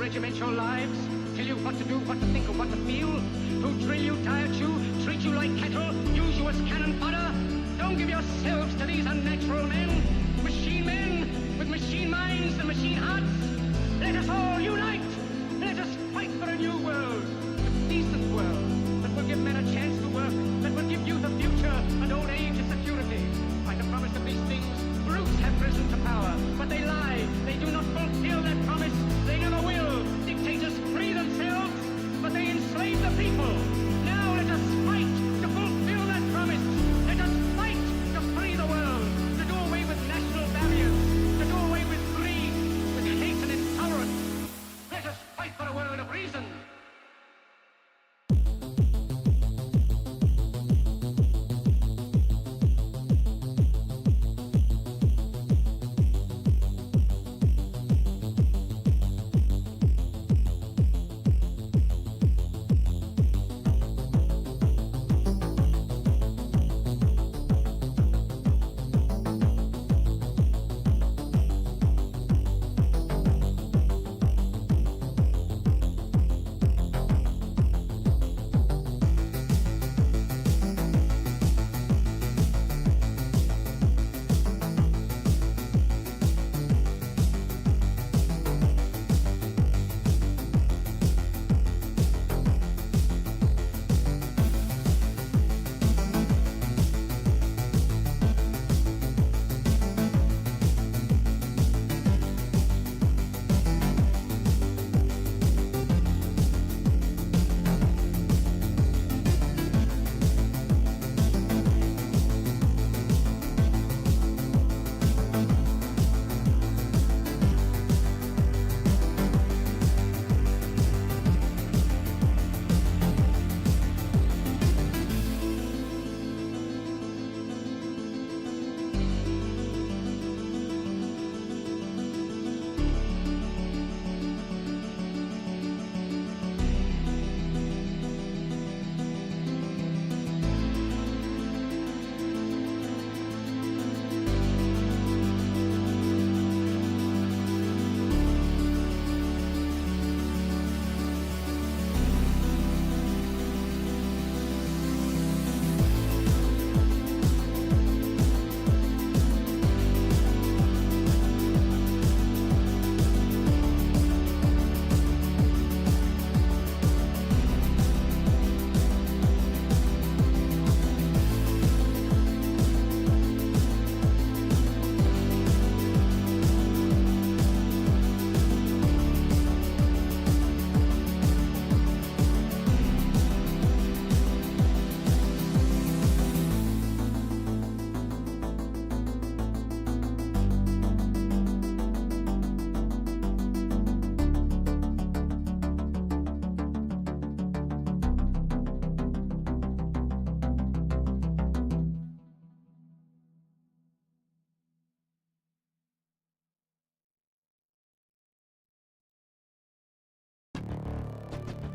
regiment your lives, tell you what to do, what to think, or what to feel, who drill you, diet you, treat you like cattle, use you as cannon fodder. Don't give yourselves to these unnatural men with machine minds and machine hearts. Let us all unite. Let us fight for a new world, a decent world, that will give men a chance to work, that will give youth a future and old age a security. By the promise of these things, brutes have risen to power, but they lie. They do not fulfill their promise. They never will. Dictators free themselves, but they enslave the people. Now let us fight to fulfill that promise. Let us fight to free the world, to do away with national barriers, to do away with greed, with hate and intolerance. Let us fight for a world of reason.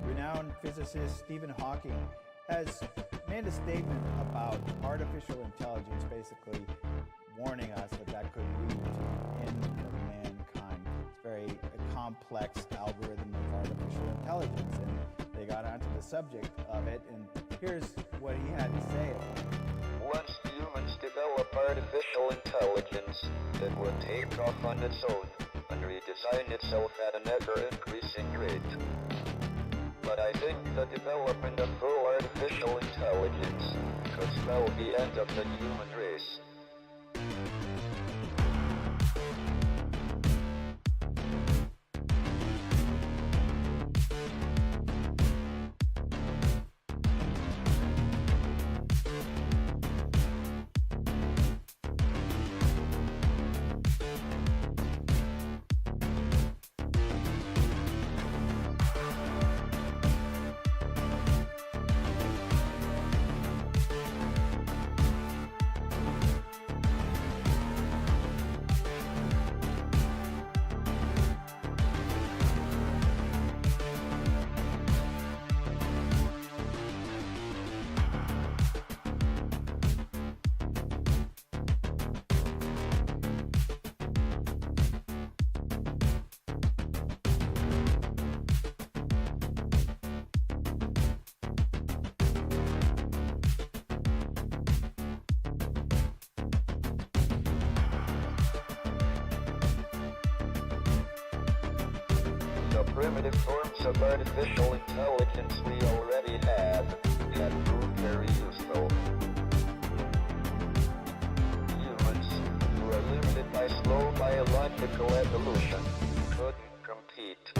Renowned physicist Stephen Hawking has made a statement about artificial intelligence, basically warning us that could lead to the end of mankind. It's very a complex algorithm of artificial intelligence, and they got onto the subject of it, and here's what he had to say about it. Once humans develop artificial intelligence, it would take off on its own and redesign itself at an ever-increasing rate. But I think the development of full artificial intelligence could spell the end of the human race. the primitive forms of artificial intelligence we already had proved very useful. Humans, who are limited by slow biological evolution, couldn't compete.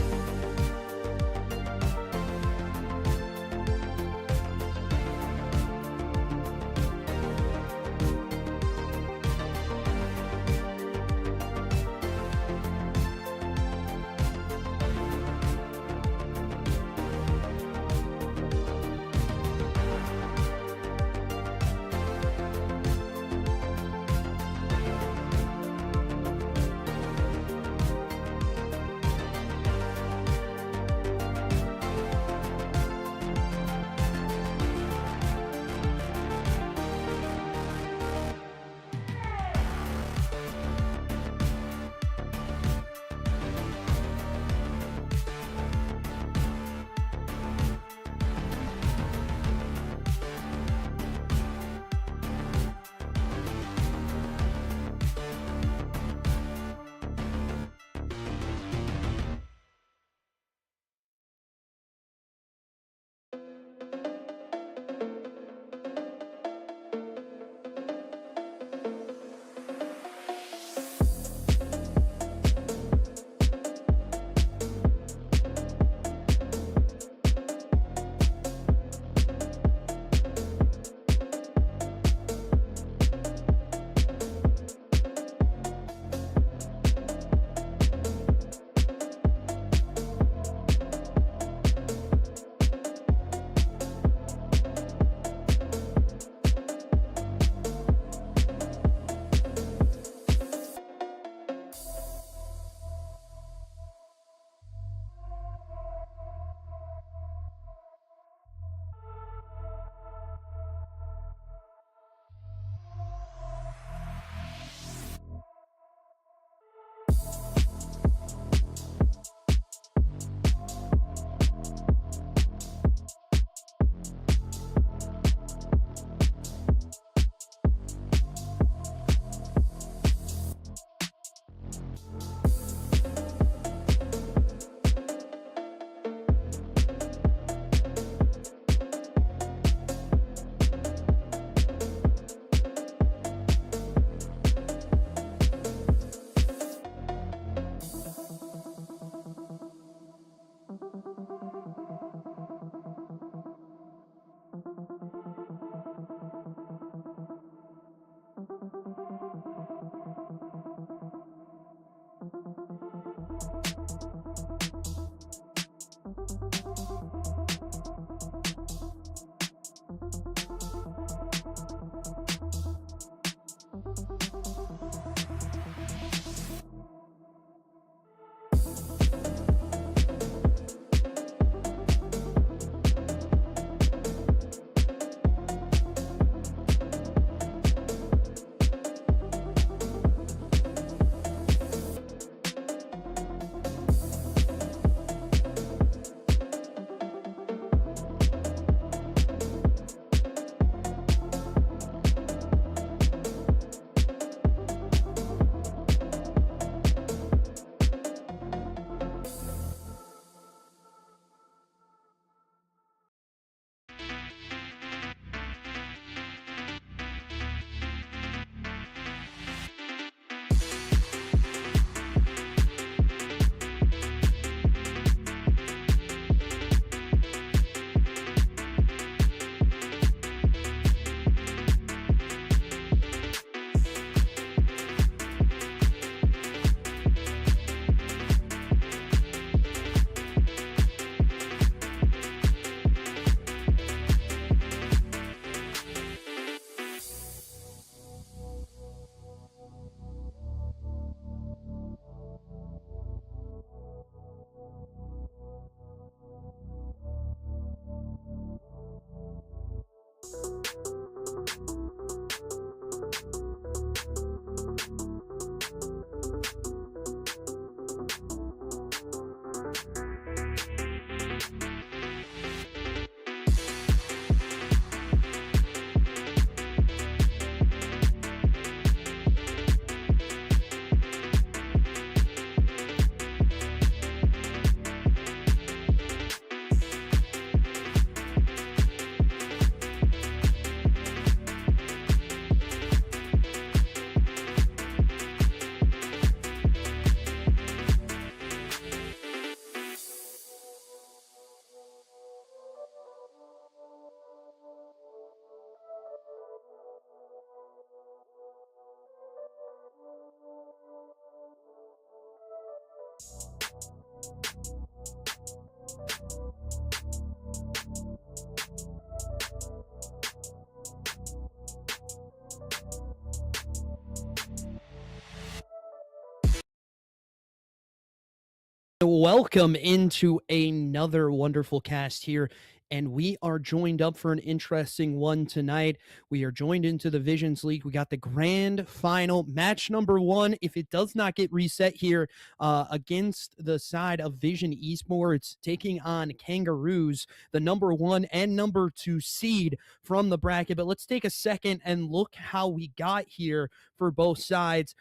Welcome into another wonderful cast here, and we are joined up for an interesting one tonight. We are joined into the VIZIONZ League. We got the grand final, match number 1. If it does not get reset here, against the side of Vision Esports, taking on KANGAROOS, the number 1 and number 2 seed from the bracket. But let's take a second and look how we got here for both sides.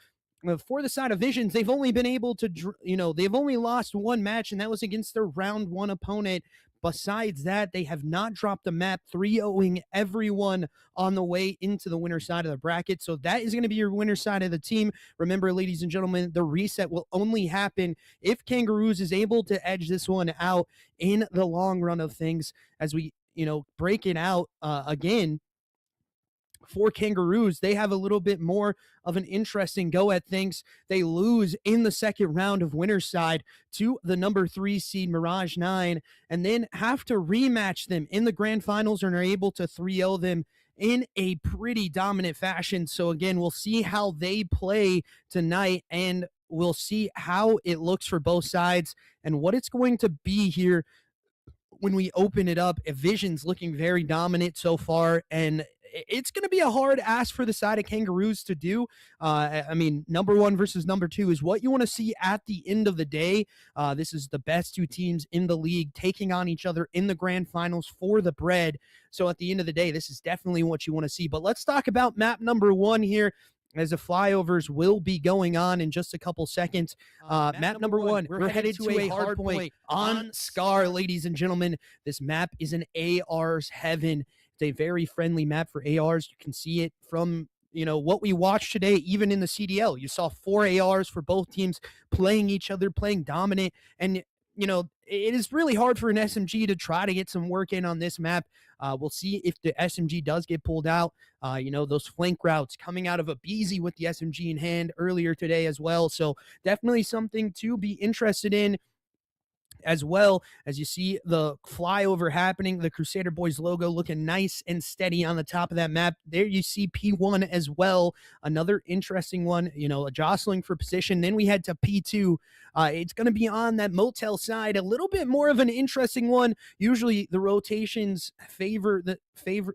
For the side of VIZIONZ, they've only been able to, they've only lost one match, and that was against their round 1 opponent. Besides that, they have not dropped a map, 3-0ing everyone on the way into the winner side of the bracket. So that is going to be your winner side of the team. Remember, ladies and gentlemen, the reset will only happen if KANGAROOS is able to edge this one out in the long run of things. As we, break it out again, for KANGAROOS, they have a little bit more of an interesting go at things. They lose in the second round of winner's side to the number 3 seed Mirage 9, and then have to rematch them in the grand finals and are able to 3-0 them in a pretty dominant fashion. So again, we'll see how they play tonight, and we'll see how it looks for both sides and what it's going to be here when we open it up. VIZIONZ looking very dominant so far, and it's going to be a hard ask for the side of KANGAROOS to do. I mean, number 1 versus number 2 is what you want to see at the end of the day. This is the best 2 teams in the league taking on each other in the grand finals for the bread. So at the end of the day, this is definitely what you want to see. But let's talk about map number 1 here, as the flyovers will be going on in just a couple seconds. Map number 1, we're headed to a hard point on Scar, ladies and gentlemen. This map is an AR's heaven. It's a very friendly map for ARs. You can see it from, what we watched today, even in the CDL. You saw 4 ARs for both teams playing each other, playing dominant. And, it is really hard for an SMG to try to get some work in on this map. We'll see if the SMG does get pulled out. Those flank routes coming out of a BZ with the SMG in hand earlier today as well. So definitely something to be interested in, as well as you see the flyover happening, the Crusader Boys logo looking nice and steady on the top of that map. There you see P1 as well, another interesting one, a jostling for position. Then we head to P2. It's going to be on that motel side, a little bit more of an interesting one. Usually the rotations favor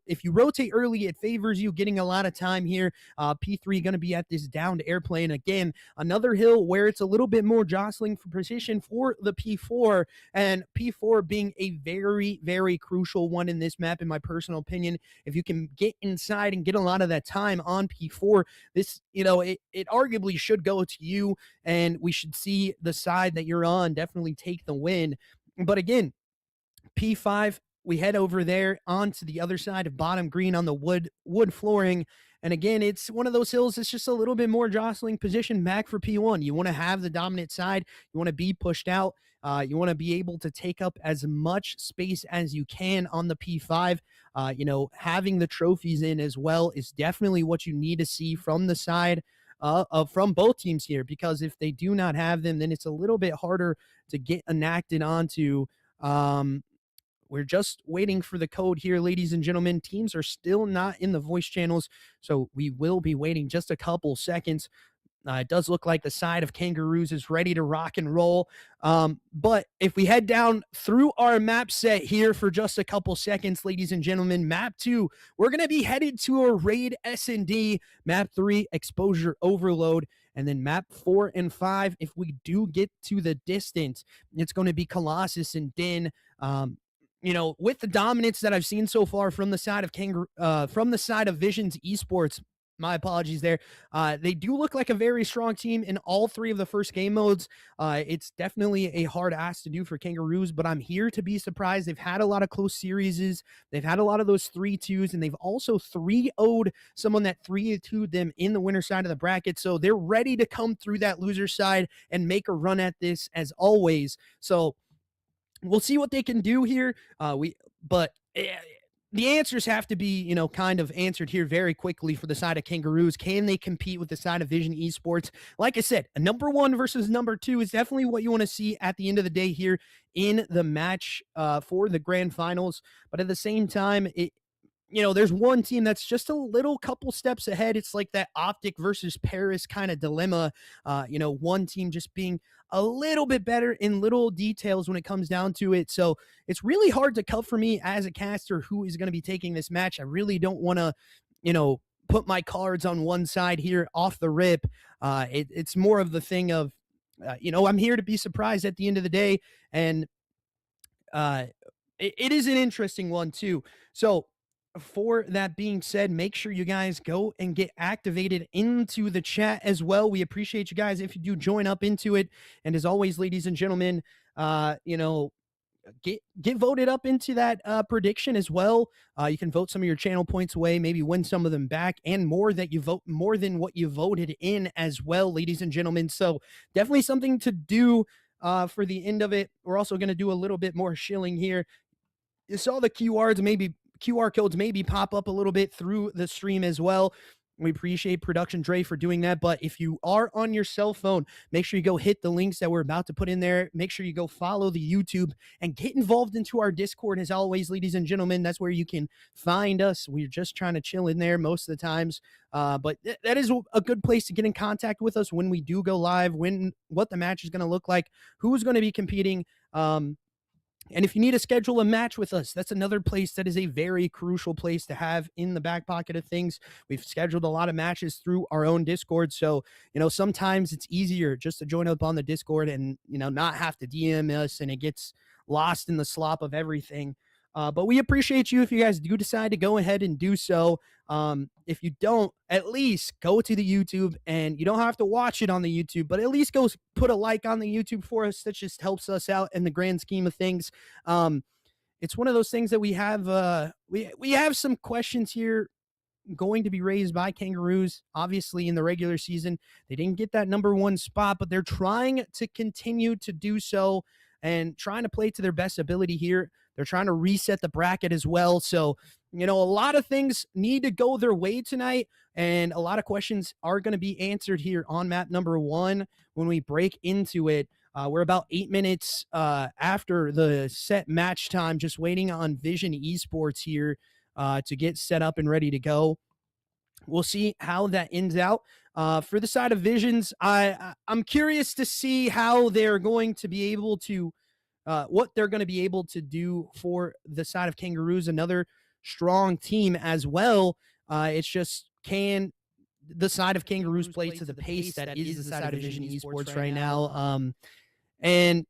if you rotate early, it favors you getting a lot of time here. P3 going to be at this downed airplane again, another hill where it's a little bit more jostling for position for the P4, and P4 being a very, very crucial one in this map, in my personal opinion. If you can get inside and get a lot of that time on P4, this, it arguably should go to you, and we should see the side that you're on definitely take the win. But again, P5, we head over there onto the other side of bottom green on the wood flooring. And again, it's one of those hills that's just a little bit more jostling position back for P1. You want to have the dominant side. You want to be pushed out. You want to be able to take up as much space as you can on the P5. Having the trophies in as well is definitely what you need to see from the side from both teams here, because if they do not have them, then it's a little bit harder to get enacted onto. We're just waiting for the code here, ladies and gentlemen. Teams are still not in the voice channels, so we will be waiting just a couple seconds. It does look like the side of KANGAROOS is ready to rock and roll. But if we head down through our map set here for just a couple seconds, ladies and gentlemen, map 2, we're going to be headed to a raid S&D, map 3, exposure overload, and then map 4 and 5, if we do get to the distance, it's going to be Colossus and Din. With the dominance that I've seen so far from the side of VIZIONZ Esports, my apologies there. They do look like a very strong team in all 3 of the first game modes. It's definitely a hard ask to do for KANGAROOS, but I'm here to be surprised. They've had a lot of close series. They've had a lot of those 3-2s, and they've also 3-0'd someone that 3-2'd them in the winner side of the bracket. So they're ready to come through that loser side and make a run at this as always. So we'll see what they can do here. The answers have to be, kind of answered here very quickly for the side of KANGAROOS. Can they compete with the side of Vision Esports? Like I said, a number 1 versus number 2 is definitely what you want to see at the end of the day here in the match for the grand finals. But at the same time, there's one team that's just a little couple steps ahead. It's like that Optic versus Paris kind of dilemma. One team just being a little bit better in little details when it comes down to it. So it's really hard to cut for me as a caster who is going to be taking this match. I really don't want to, put my cards on one side here off the rip. It's more of the thing of, I'm here to be surprised at the end of the day. And it is an interesting one too. So for that being said, make sure you guys go and get activated into the chat as well. We appreciate you guys if you do join up into it. And as always, ladies and gentlemen, get voted up into that prediction as well. You can vote some of your channel points away, maybe win some of them back, and more that you vote more than what you voted in as well, ladies and gentlemen. So definitely something to do for the end of it. We're also going to do a little bit more shilling here. You saw the QR codes maybe pop up a little bit through the stream as well. We appreciate Production Dre for doing that. But if you are on your cell phone, make sure you go hit the links that we're about to put in there. Make sure you go follow the YouTube and get involved into our Discord. As always, ladies and gentlemen, that's where you can find us. We're just trying to chill in there most of the times. But that is a good place to get in contact with us when we do go live, what the match is going to look like, who's going to be competing. And if you need to schedule a match with us, that's another place that is a very crucial place to have in the back pocket of things. We've scheduled a lot of matches through our own Discord. So, sometimes it's easier just to join up on the Discord and, not have to DM us and it gets lost in the slop of everything. But we appreciate you if you guys do decide to go ahead and do so. If you don't, at least go to the YouTube, and you don't have to watch it on the YouTube, but at least go put a like on the YouTube for us. That just helps us out in the grand scheme of things. It's one of those things that we have, we have some questions here going to be raised by Kangaroos. Obviously in the regular season, they didn't get that number one spot, but they're trying to continue to do so and trying to play to their best ability here. They're trying to reset the bracket as well. So, a lot of things need to go their way tonight, and a lot of questions are going to be answered here on map number 1 when we break into it. We're about 8 minutes after the set match time, just waiting on Vision Esports here to get set up and ready to go. We'll see how that ends out. For the side of Visions, I'm curious to see how they're going to be able to what they're going to be able to do for the side of Kangaroos, another strong team as well. It's just, can the side of Kangaroos play to the pace that is the side of Vision Esports right now? And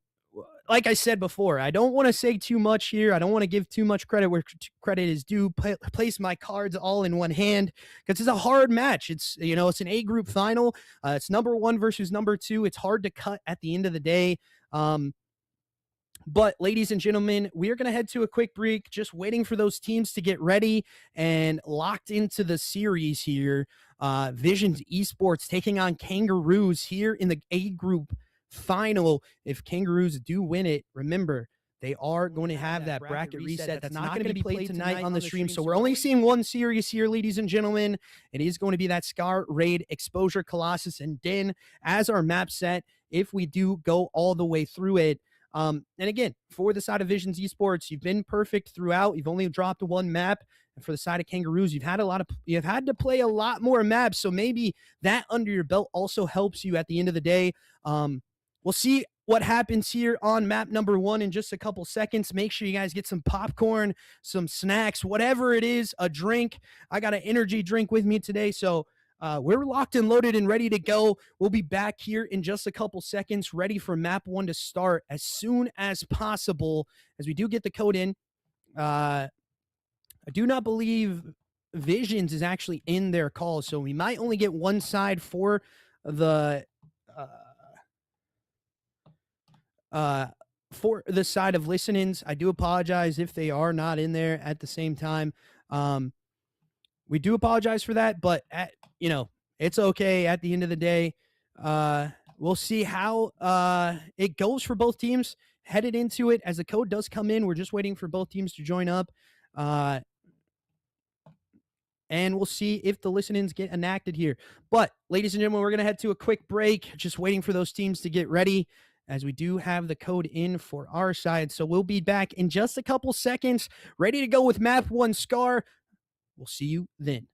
like I said before, I don't want to say too much here. I don't want to give too much credit where credit is due. Place my cards all in one hand, because it's a hard match. It's, it's an A group final. It's number 1 versus number 2. It's hard to cut at the end of the day. But ladies and gentlemen, we are going to head to a quick break, just waiting for those teams to get ready and locked into the series here. VIZIONZ Esports taking on Kangaroos here in the A group final. If Kangaroos do win it, remember, they are going to have that bracket reset. That's not going to be played tonight on the stream. So we're only seeing one series here, ladies and gentlemen. It is going to be that Scar, Raid, Exposure, Colossus, and Den as our map set if we do go all the way through it. And again, for the side of VIZIONZ Esports, you've been perfect throughout. You've only dropped one map. And for the side of Kangaroos, you've had to play a lot more maps. So maybe that under your belt also helps you at the end of the day. We'll see what happens here on map number 1 in just a couple seconds. Make sure you guys get some popcorn, some snacks, whatever it is, a drink. I got an energy drink with me today. So we're locked and loaded and ready to go. We'll be back here in just a couple seconds, ready for map 1 to start as soon as possible, as we do get the code in. I do not believe VIZIONZ is actually in their call, so we might only get one side for the side of listenings. I do apologize if they are not in there at the same time. We do apologize for that, but it's okay at the end of the day. We'll see how it goes for both teams headed into it. As the code does come in, we're just waiting for both teams to join up. And we'll see if the listenings get enacted here. But, ladies and gentlemen, we're going to head to a quick break, just waiting for those teams to get ready, as we do have the code in for our side. So we'll be back in just a couple seconds, ready to go with map 1 Scar, We'll see you then.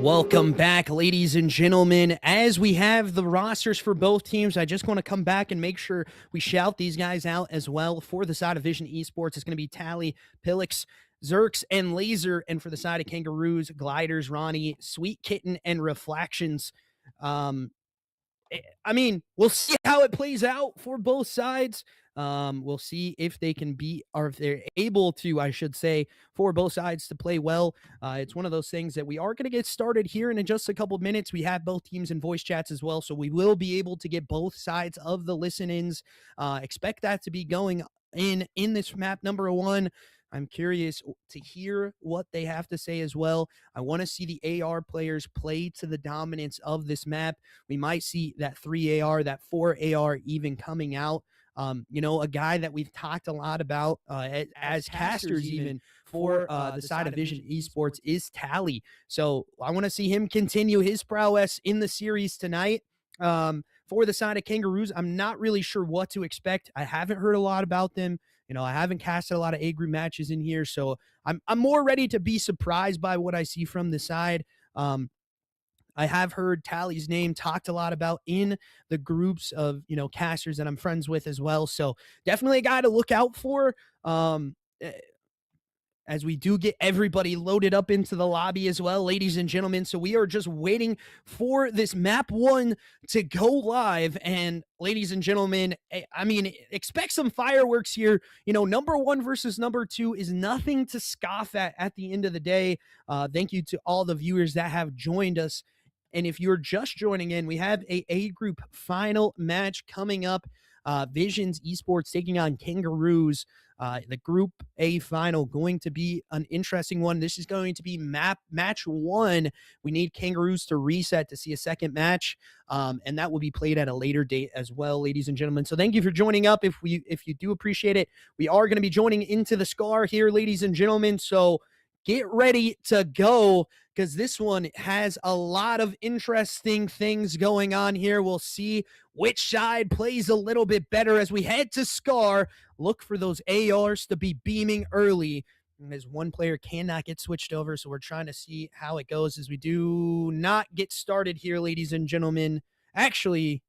Welcome back, ladies and gentlemen. As we have the rosters for both teams, I just want to come back and make sure we shout these guys out as well. For the side of Vision Esports, it's going to be Tally, Pillix, Zerks, and Laser. And for the side of Kangaroos, Gliders, Ronnie, Sweet Kitten, and Reflections. I mean, we'll see how it plays out for both sides. We'll see if they can beat, or if they're able to, I should say, for both sides to play well. It's one of those things that we are going to get started here in just a couple of minutes. We have both teams in voice chats as well, so we will be able to get both sides of the listen-ins. Expect that to be going in this map number 1. I'm curious to hear what they have to say as well. I want to see the AR players play to the dominance of this map. We might see that 3 AR, that 4 AR even coming out. A guy that we've talked a lot about as casters even for the side of Vision Esports is Tally. So I want to see him continue his prowess in the series tonight. For the side of Kangaroos, I'm not really sure what to expect. I haven't heard a lot about them. I haven't casted a lot of A group matches in here, so I'm more ready to be surprised by what I see from the side. I have heard Tally's name talked a lot about in the groups of, casters that I'm friends with as well. So definitely a guy to look out for. As we do get everybody loaded up into the lobby as well, ladies and gentlemen. So we are just waiting for this map 1 to go live. And ladies and gentlemen, I mean, expect some fireworks here. Number 1 versus number 2 is nothing to scoff at the end of the day. Thank you to all the viewers that have joined us. And if you're just joining in, we have a group final match coming up. Visions Esports taking on Kangaroos. The Group A final going to be an interesting one. This is going to be match 1. We need Kangaroos to reset to see a second match, and that will be played at a later date as well, ladies and gentlemen. So thank you for joining up. If you do appreciate it, we are going to be joining into the SCAR here, ladies and gentlemen. So get ready to go, because this one has a lot of interesting things going on here. We'll see which side plays a little bit better as we head to SCAR. Look for those ARs to be beaming early, as one player cannot get switched over. So we're trying to see how it goes as we do not get started here, ladies and gentlemen. Actually,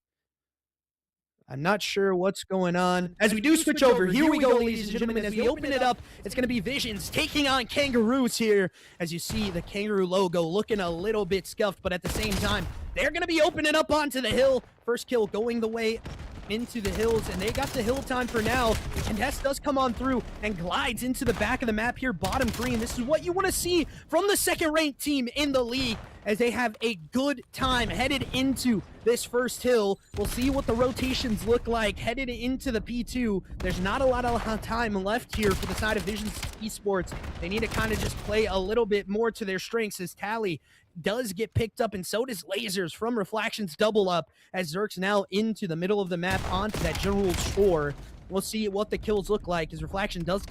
I'm not sure what's going on. As we do switch over, here we go, ladies and gentlemen. As we open it up, it's going to be Visions taking on Kangaroos here. As you see, the Kangaroo logo looking a little bit scuffed, but at the same time, they're going to be opening up onto the hill. First kill going the way into the hills, and they got the hill time for now. The contest does come on through and glides into the back of the map here, bottom green. This is what you want to see from the second-ranked team in the league, as they have a good time headed into this first hill. We'll see what the rotations look like headed into the P2. There's not a lot of time left here for the side of Visions Esports. They need to kind of just play a little bit more to their strengths, as Tally does get picked up, and so does Lasers from Reflections double up, as Zerk's now into the middle of the map onto that general store. We'll see what the kills look like, as Reflection goes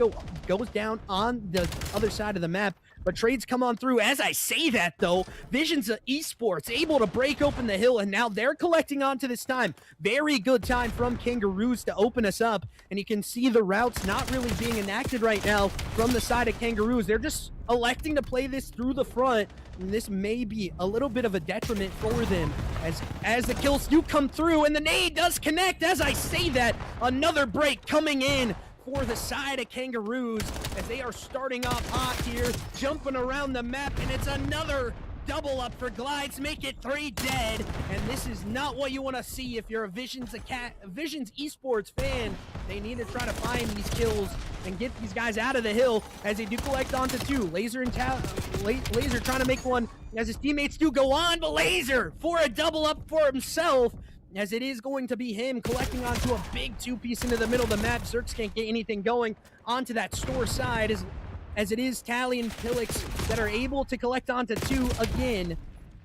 down on the other side of the map, but trades come on through. As I say that, though, Visions Esports able to break open the hill, and now they're collecting onto this time. Very good time from Kangaroos to open us up, and you can see the routes not really being enacted right now from the side of Kangaroos. They're just electing to play this through the front, and this may be a little bit of a detriment for them as the kills do come through, and the nade does connect. As I say that, another break coming in for the side of Kangaroos, as they are starting off hot here, jumping around the map, and it's another double up for Glides, make it 3 dead, and this is not what you want to see if you're a Visions Esports fan. They need to try to find these kills and get these guys out of the hill, as they do collect onto 2. Laser and Laser trying to make one as his teammates do go on, but Laser for a double up for himself, as it is going to be him collecting onto a big 2-piece into the middle of the map. Zerks can't get anything going onto that store side, as it is Tally and Pillix that are able to collect onto 2 again.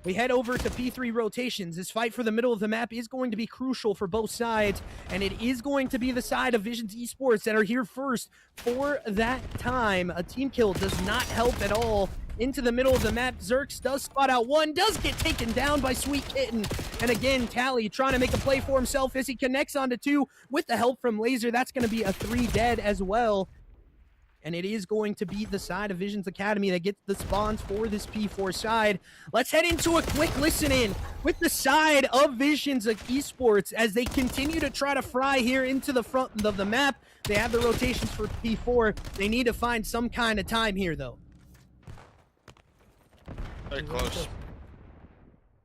We head over to P3 rotations. This fight for the middle of the map is going to be crucial for both sides, and it is going to be the side of Visions Esports that are here first for that time. A team kill does not help at all. Into the middle of the map, Zerks does spot out one, does get taken down by Sweet Kitten. And again, Tally trying to make a play for himself as he connects onto 2 with the help from Laser. That's going to be a 3 dead as well. And it is going to be the side of Visions Academy that gets the spawns for this P4 side. Let's head into a quick listen in with the side of Visions Esports as they continue to try to fry here into the front of the map. They have the rotations for P4. They need to find some kind of time here, though. Very close.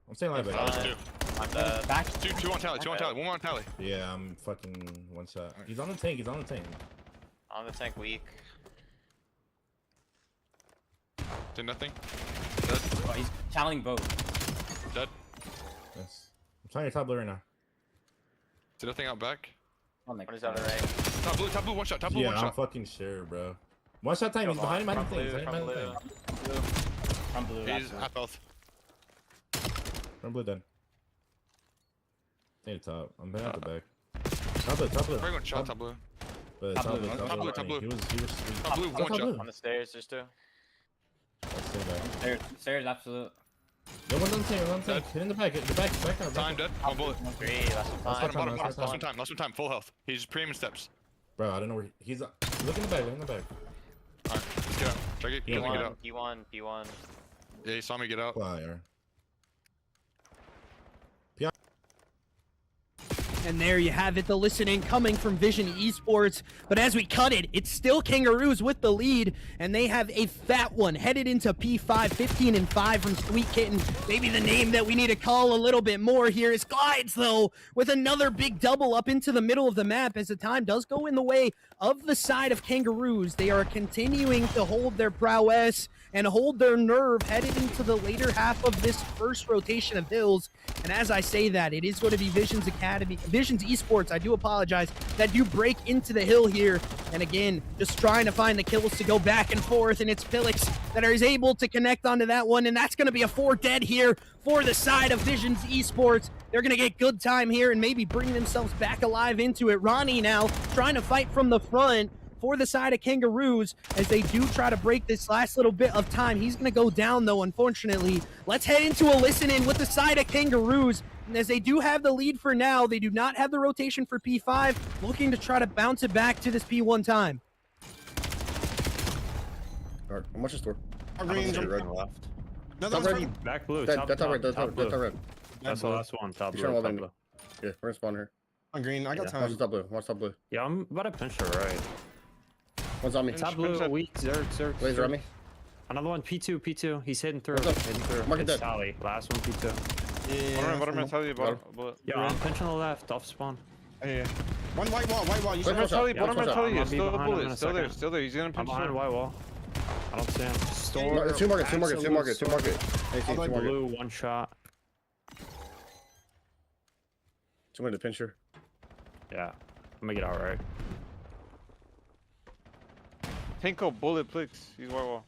I'm saying like I'm back. Two on Tally, 2 on Tally, 1 more on Tally. Yeah, I'm fucking one shot. He's on the tank, he's on the tank. On the tank, weak. Did nothing. Dead. Oh, he's tallying both. Dead. Yes. I'm trying your top blue right now. Did nothing out back. What is that right? Top blue, 1 shot, top blue, Yeah, 1 I'm shot. fucking sure, bro. 1 shot time, he's behind him, From blue. From blue. He's half health. From blue done. Stay top. I'm behind the back. Top blue, top blue. Very good shot, top blue. But Top top blue, blue, top blue, top blue. He was Top blue, top 1 shot. blue. On the stairs, there's 2. Let's say that. Stairs, absolute. No one's on the tank, one's on the tank. Hit in the back now. Time dead. One bullet. 3, last one. Last Bottom, last last one time, full health. He's pre-aiming steps. Bro, I don't know where he's. Look in the back, look in the back. Alright, let's get out. Check it, he doesn't get out. P1. Yeah, he saw me get out. Fire. And there you have it, the listening coming from Vision Esports. But as we cut it, it's still Kangaroos with the lead, and they have a fat one headed into P5, 15-5 from Sweet Kitten. Maybe the name that we need to call a little bit more here is Glides, though, with another big double up into the middle of the map as the time does go in the way of the side of Kangaroos. They are continuing to hold their prowess and hold their nerve headed into the later half of this first rotation of hills. And as I say that, it is going to be Visions VIZIONZ Esports, I do apologize, that do break into the hill here. And again, just trying to find the kills to go back and forth, and it's Pillix that is able to connect onto that one, and that's going to be a 4 dead here for the side of VIZIONZ Esports. They're going to get good time here and maybe bring themselves back alive into it. Ronnie now trying to fight from the front for the side of Kangaroos as they do try to break this last little bit of time. He's going to go down, though, unfortunately. Let's head into a listen-in with the side of Kangaroos. And as they do have the lead for now, they do not have the rotation for P5, looking to try to bounce it back to this P1 time. All right, how much is store? Green red. left. No, Top that's red. right. Back blue. That's all right. That's top blue. red. That's the last one. Top You blue. shouldn't Top have blue. Yeah, we're gonna spawn here. On green. I got Yeah. time. Watch top blue. Watch top blue. Yeah, I'm about to pinch her right. One's on me. Top blue, weak, Zerg. Laser on me. Another one, P2. He's hitting through. What's up? Hitting through. Mark it It's dead. Sally. Last one, P2. Yeah. What am I telling you about? Yeah, I'm pinching the left. Off spawn. Yeah. One white wall. You Wait, should what's up? What am I telling you? I'm Still a behind him in bullet. a Still there. second. Still there. He's gonna I'm pinch behind the white wall. I don't see him. Store. Two market. absolute Hey, I'm like two market. Blue, one shot. Two market to pincher. Yeah. I'm gonna get out right. Pinko bullet Plix. He's white wall.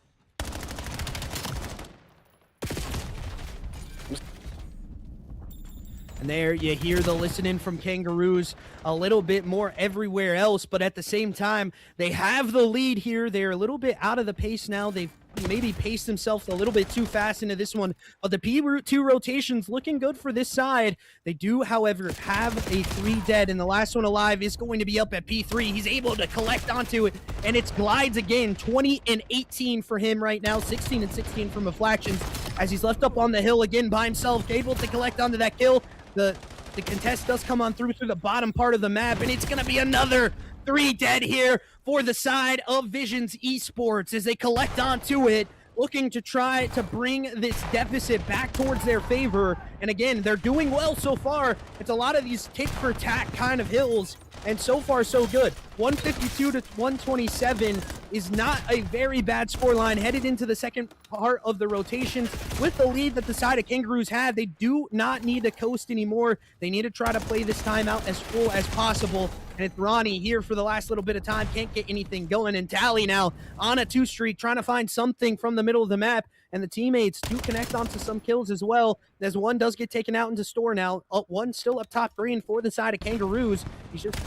And there you hear the listening from Kangaroos a little bit more everywhere else, but at the same time, they have the lead here. They're a little bit out of the pace now. They've maybe paced themselves a little bit too fast into this one, but the P2 rotations looking good for this side. They do, however, have a 3 dead, and the last one alive is going to be up at P3. He's able to collect onto it, and it's glides again. 20 and 18 for him right now, 16 and 16 from Reflections, as he's left up on the hill again by himself, able to collect onto that kill. The contest does come on through the bottom part of the map, and it's going to be another 3 dead here for the side of VIZIONZ Esports as they collect onto it, looking to try to bring this deficit back towards their favor. And again, they're doing well so far. It's a lot of these tick for tack kind of hills, and so far so good. 152 to 127 is not a very bad scoreline headed into the second part of the rotations. With the lead that the side of Kangaroos had, they do not need to coast anymore. They need to try to play this time out as full as possible. And it's Ronnie here for the last little bit of time. Can't get anything going. And Tally now on a 2 streak, trying to find something from the middle of the map. And the teammates do connect onto some kills as well, as one does get taken out into store now. One still up top green for the side of Kangaroos. He's just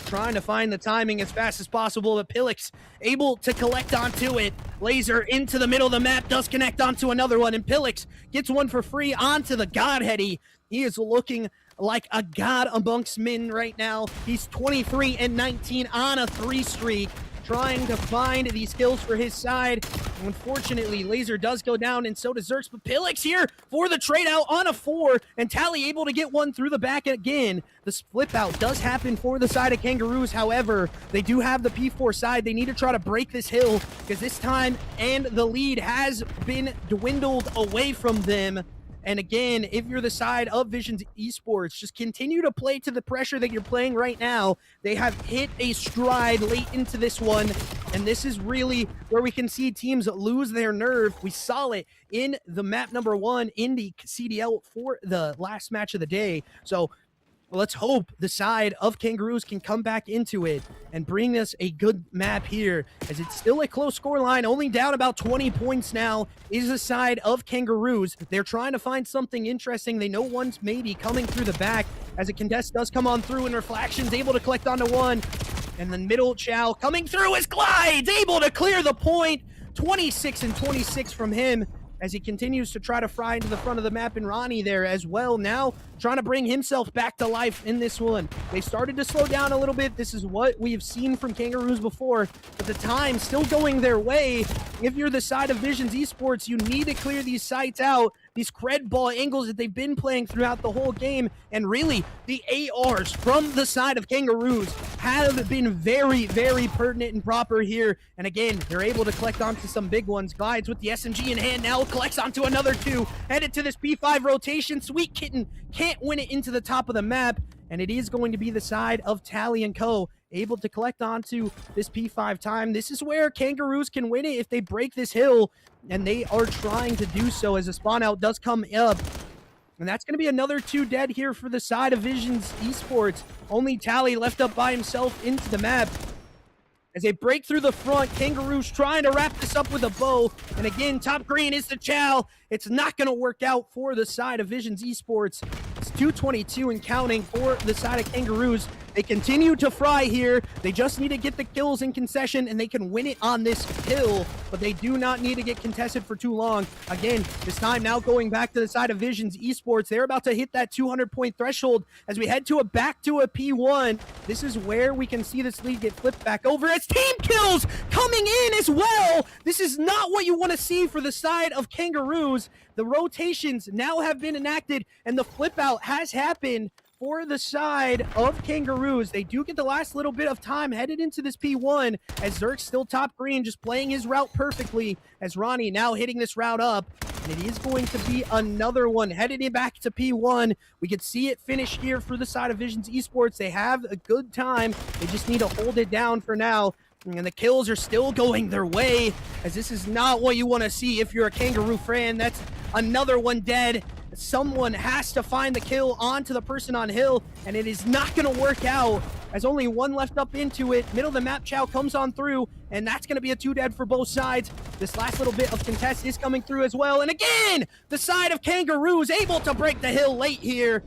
trying to find the timing as fast as possible, but Pillix able to collect onto it. Laser into the middle of the map, does connect onto another one, and Pillix gets one for free onto the Godheady. He is looking like a god amongst men right now. He's 23 and 19 on a 3 streak, trying to find these kills for his side. Unfortunately, Laser does go down, and so does Zerx, but Pillix here for the trade out on a 4, and Tally able to get one through the back again. The flip out does happen for the side of Kangaroos. However, they do have the P4 side. They need to try to break this hill, because this time, and the lead has been dwindled away from them. And again, if you're the side of VIZIONZ Esports, just continue to play to the pressure that you're playing right now. They have hit a stride late into this one, and this is really where we can see teams lose their nerve. We saw it in the map number 1 in the CDL for the last match of the day. So let's hope the side of Kangaroos can come back into it and bring us a good map here, as it's still a close scoreline. Only down about 20 points now is the side of Kangaroos. They're trying to find something interesting. They know one's maybe coming through the back, as a contest does come on through, and Reflection's able to collect onto one. And then middle Chow coming through as Glides, able to clear the point. 26 and 26 from him, as he continues to try to fry into the front of the map, and Ronnie there as well, now trying to bring himself back to life in this one. They started to slow down a little bit. This is what we have seen from Kangaroos before, but the time still going their way. If you're the side of VIZIONZ Esports, you need to clear these sites out, these cred ball angles that they've been playing throughout the whole game. And really, the ARs from the side of Kangaroos have been very, very pertinent and proper here. And again, they're able to collect onto some big ones. Glides with the SMG in hand now, collects onto another 2. Headed to this P5 rotation. Sweet Kitten can't win it into the top of the map. And it is going to be the side of Tally and Co. able to collect onto this P5 time. This is where Kangaroos can win it if they break this hill, and they are trying to do so, as a spawn out does come up. And that's going to be another 2 dead here for the side of VIZIONZ Esports. Only Tally left up by himself into the map. As they break through the front, Kangaroos trying to wrap this up with a bow. And again, top green is the chow. It's not going to work out for the side of VIZIONZ Esports. It's 222 and counting for the side of Kangaroos. They continue to fry here. They just need to get the kills in concession, and they can win it on this hill, but they do not need to get contested for too long. Again, this time now going back to the side of VIZIONZ Esports. They're about to hit that 200-point threshold as we head to a back to a P1. This is where we can see this lead get flipped back over as team kills coming in as well. This is not what you want to see for the side of Kangaroos. The rotations now have been enacted, and the flip out has happened for the side of Kangaroos. They do get the last little bit of time headed into this P1 as Zerk's still top green, just playing his route perfectly as Ronnie now hitting this route up. And it is going to be another one headed in back to P1. We could see it finish here for the side of VIZIONZ Esports. They have a good time. They just need to hold it down for now. And the kills are still going their way, as this is not what you want to see if you're a Kangaroo fan. That's another one dead. Someone has to find the kill onto the person on hill, and it is not going to work out as only one left up into it. Middle of the map, Chow comes on through, and that's going to be a 2 dead for both sides. This last little bit of contest is coming through as well. And again, the side of Kangaroos able to break the hill late here.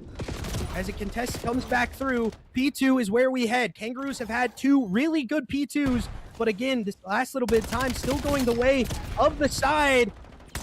As a contest comes back through, P2 is where we head. Kangaroos have had 2 really good P2s, but again, this last little bit of time still going the way of the side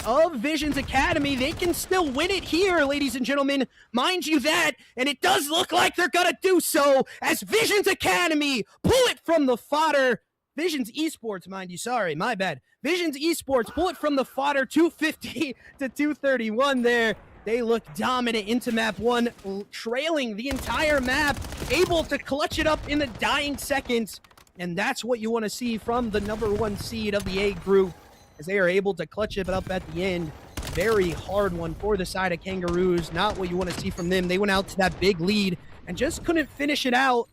of VIZIONZ Academy. They can still win it here, ladies and gentlemen. Mind you that, and it does look like they're gonna do so as VIZIONZ Academy pull it from the fodder. VIZIONZ Esports, mind you, sorry, my bad. VIZIONZ Esports pull it from the fodder, 250 to 231 there. They look dominant into map 1, trailing the entire map, able to clutch it up in the dying seconds. And that's what you want to see from the #1 seed of the A group, as they are able to clutch it up at the end. Very hard one for the side of Kangaroos. Not what you want to see from them. They went out to that big lead and just couldn't finish it out.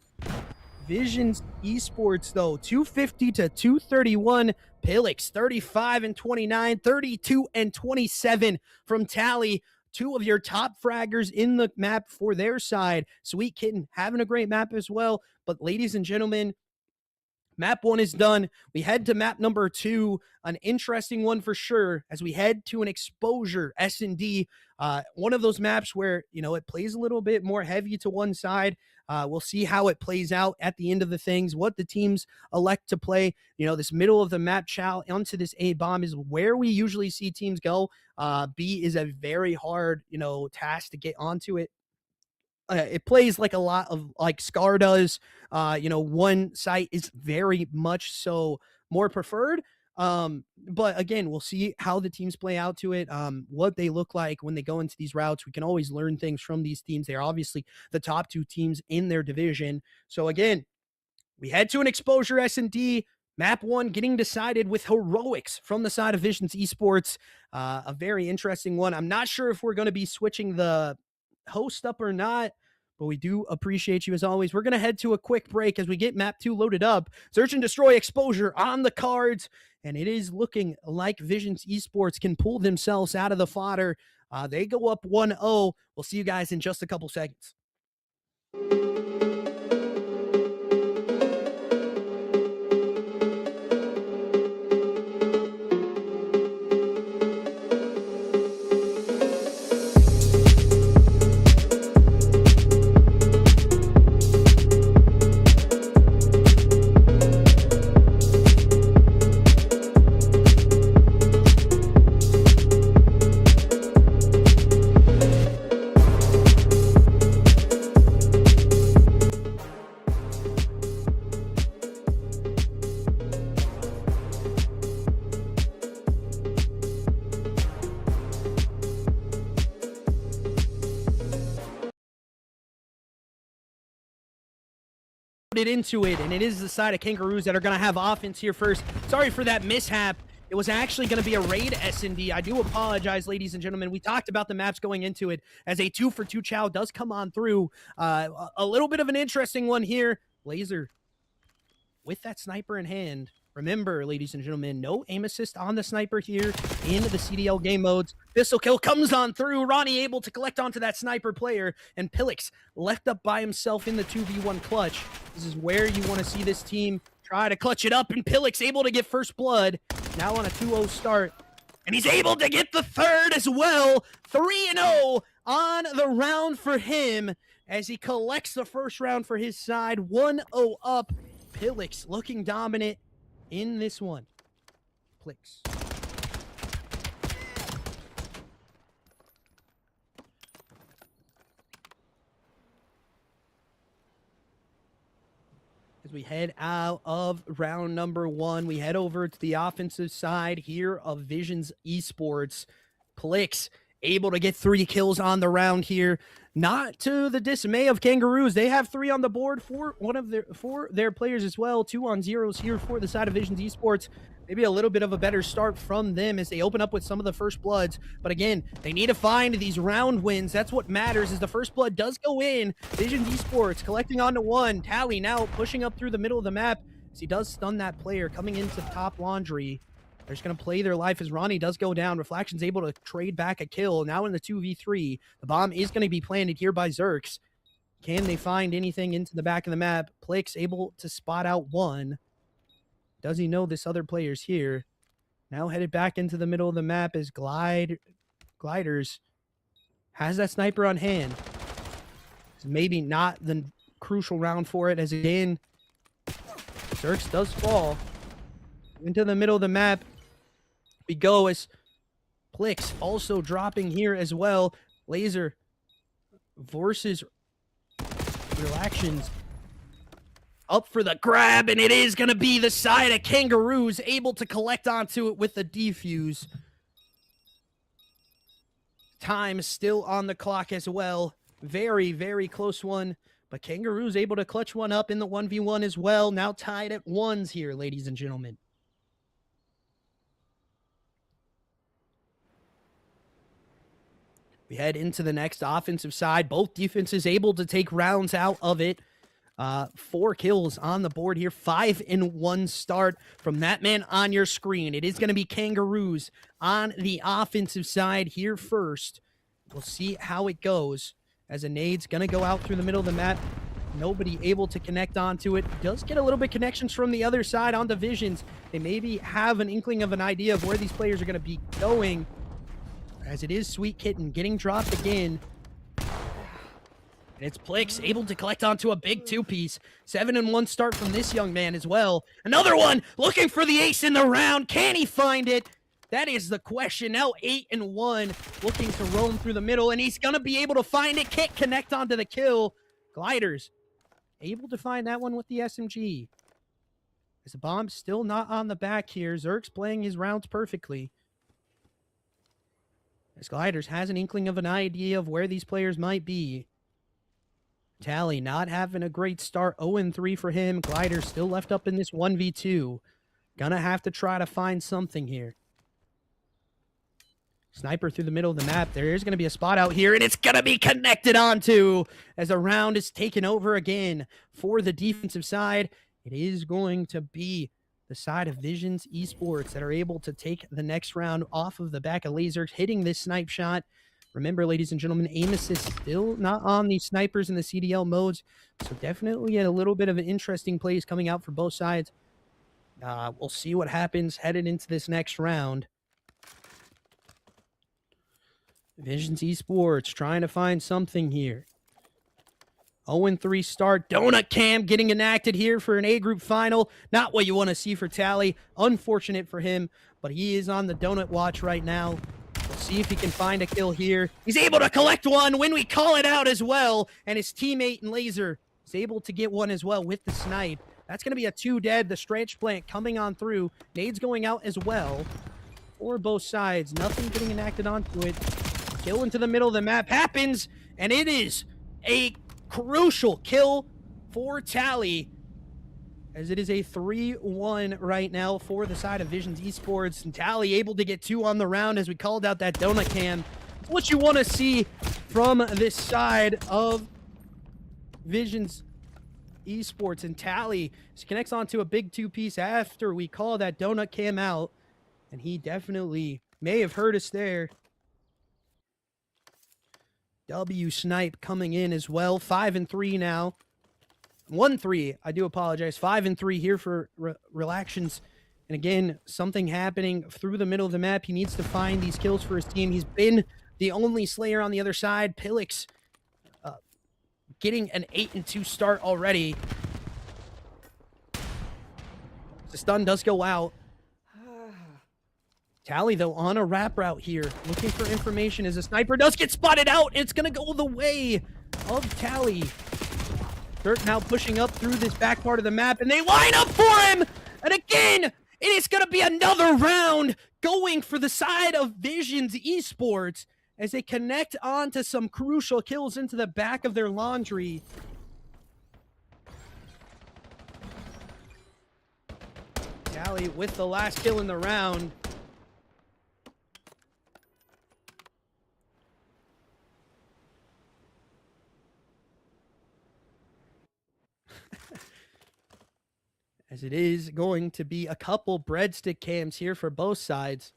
VIZIONZ Esports, though, 250 to 231. Pillix, 35 and 29, 32 and 27 from Tally. 2 of your top fraggers in the map for their side. Sweet Kitten having a great map as well. But ladies and gentlemen, map 1 is done. We head to map number 2, an interesting one for sure, as we head to an exposure S&D. One of those maps where, you know, it plays a little bit more heavy to one side. We'll see how it plays out at the end of the things, what the teams elect to play. You know, this middle of the map chow onto this A bomb is where we usually see teams go. B is a very hard, you know, task to get onto it. It plays like a lot of like Scar does. You know, one site is very much so more preferred. But again, we'll see how the teams play out to it, what they look like when they go into these routes. We can always learn things from these teams. They're obviously the top 2 teams in their division. So again, we head to an exposure S&D. Map 1 getting decided with heroics from the side of VIZIONZ Esports. A very interesting one. I'm not sure if we're going to be switching the host up or not, but we do appreciate you as always. We're going to head to a quick break as we get map 2 loaded up. Search and destroy exposure on the cards, and it is looking like VIZIONZ Esports can pull themselves out of the fodder. They go up 1-0. We'll see you guys in just a couple seconds. Into it, and it is the side of Kangaroos that are going to have offense here first. Sorry for that mishap. It was actually going to be a raid S&D. I do apologize, ladies and gentlemen. We talked about the maps going into it, as a 2-for-2 chow does come on through. A little bit of an interesting one here. Laser with that sniper in hand. Remember, ladies and gentlemen, no aim assist on the sniper here in the CDL game modes. Pistol kill comes on through. Ronnie able to collect onto that sniper player, and Pillix left up by himself in the 2v1 clutch. This is where you want to see this team try to clutch it up, and Pillix able to get first blood. Now on a 2-0 start, and he's able to get the third as well. 3-0 on the round for him as he collects the first round for his side. 1-0 up. Pillix looking dominant in this one. Plix. As we head out of round number 1, we head over to the offensive side here of VIZIONZ Esports. Plix able to get 3 kills on the round here. Not to the dismay of Kangaroos. They have 3 on the board for their players as well. 2 on zeros here for the side of VIZIONZ Esports. Maybe a little bit of a better start from them as they open up with some of the first bloods. But again, they need to find these round wins. That's what matters, as the first blood does go in. VIZIONZ Esports collecting onto 1. Tally now pushing up through the middle of the map as he does stun that player coming into top laundry. They're just going to play their life as Ronnie does go down. Reflection's able to trade back a kill. Now in the 2v3. The bomb is going to be planted here by Zerx. Can they find anything into the back of the map? Plix able to spot out 1. Does he know this other player's here? Now headed back into the middle of the map as Gliders has that sniper on hand. It's maybe not the crucial round for it, as again, Zerx does fall into the middle of the map. We go as Plix also dropping here as well. Laser versus Relaxtions up for the grab, and it is going to be the side of Kangaroos able to collect onto it with the defuse. Time still on the clock as well. Very, very close one, but Kangaroos able to clutch one up in the 1v1 as well. Now tied at 1s here, ladies and gentlemen. We head into the next offensive side. Both defenses able to take rounds out of it. 4 kills on the board here. 5-1 start from that man on your screen. It is going to be Kangaroos on the offensive side here first. We'll see how it goes as a nade's going to go out through the middle of the map. Nobody able to connect onto it. Does get a little bit connections from the other side on Divisions. They maybe have an inkling of an idea of where these players are going to be going, as it is Sweet Kitten getting dropped again. And it's Plix able to collect onto a big 2-piece. 7-1 start from this young man as well. Another one looking for the ace in the round. Can he find it? That is the question. Now 8-1 looking to roam through the middle, and he's going to be able to find it. Can't connect onto the kill. Gliders able to find that one with the SMG. As the bomb's still not on the back here. Zerx playing his rounds perfectly. As Gliders has an inkling of an idea of where these players might be. Tally not having a great start. 0-3 for him. Gliders still left up in this 1v2. Gonna have to try to find something here. Sniper through the middle of the map. There is going to be a spot out here, and it's going to be connected onto as a round is taken over again for the defensive side. It is going to be the side of VIZIONZ Esports that are able to take the next round off of the back of Laser, hitting this snipe shot. Remember, ladies and gentlemen, aim assist still not on these snipers in the CDL modes, so definitely a little bit of an interesting plays coming out for both sides. We'll see what happens headed into this next round. VIZIONZ Esports trying to find something here. 0-3 start. Donut Cam getting enacted here for an A group final. Not what you want to see for Tally. Unfortunate for him, but he is on the donut watch right now. We'll see if he can find a kill here. He's able to collect one when we call it out as well, and his teammate in Laser is able to get one as well with the snipe. That's going to be a 2 dead. The stretch plant coming on through. Nades going out as well for both sides. Nothing getting enacted onto it. Kill into the middle of the map happens, and it is a crucial kill for Tally, as it is a 3-1 right now for the side of VIZIONZ Esports, and Tally able to get 2 on the round as we called out that donut cam. It's what you want to see from this side of VIZIONZ Esports, and Tally connects onto a big two-piece after we call that donut cam out, and he definitely may have heard us there. W Snipe coming in as well, 5-3 now. 1-3, I do apologize. 5-3 here for Relaxtions. And again, something happening through the middle of the map. He needs to find these kills for his team. He's been the only Slayer on the other side. Pillix getting an 8-2 start already. The stun does go out. Tally, though, on a wrap route here, looking for information as a sniper does get spotted out. It's going to go the way of Tally. Dirt now pushing up through this back part of the map, and they line up for him! And again, it is going to be another round going for the side of VIZIONZ Esports as they connect on to some crucial kills into the back of their laundry. Tally with the last kill in the round. As it is going to be a couple breadstick cams here for both sides.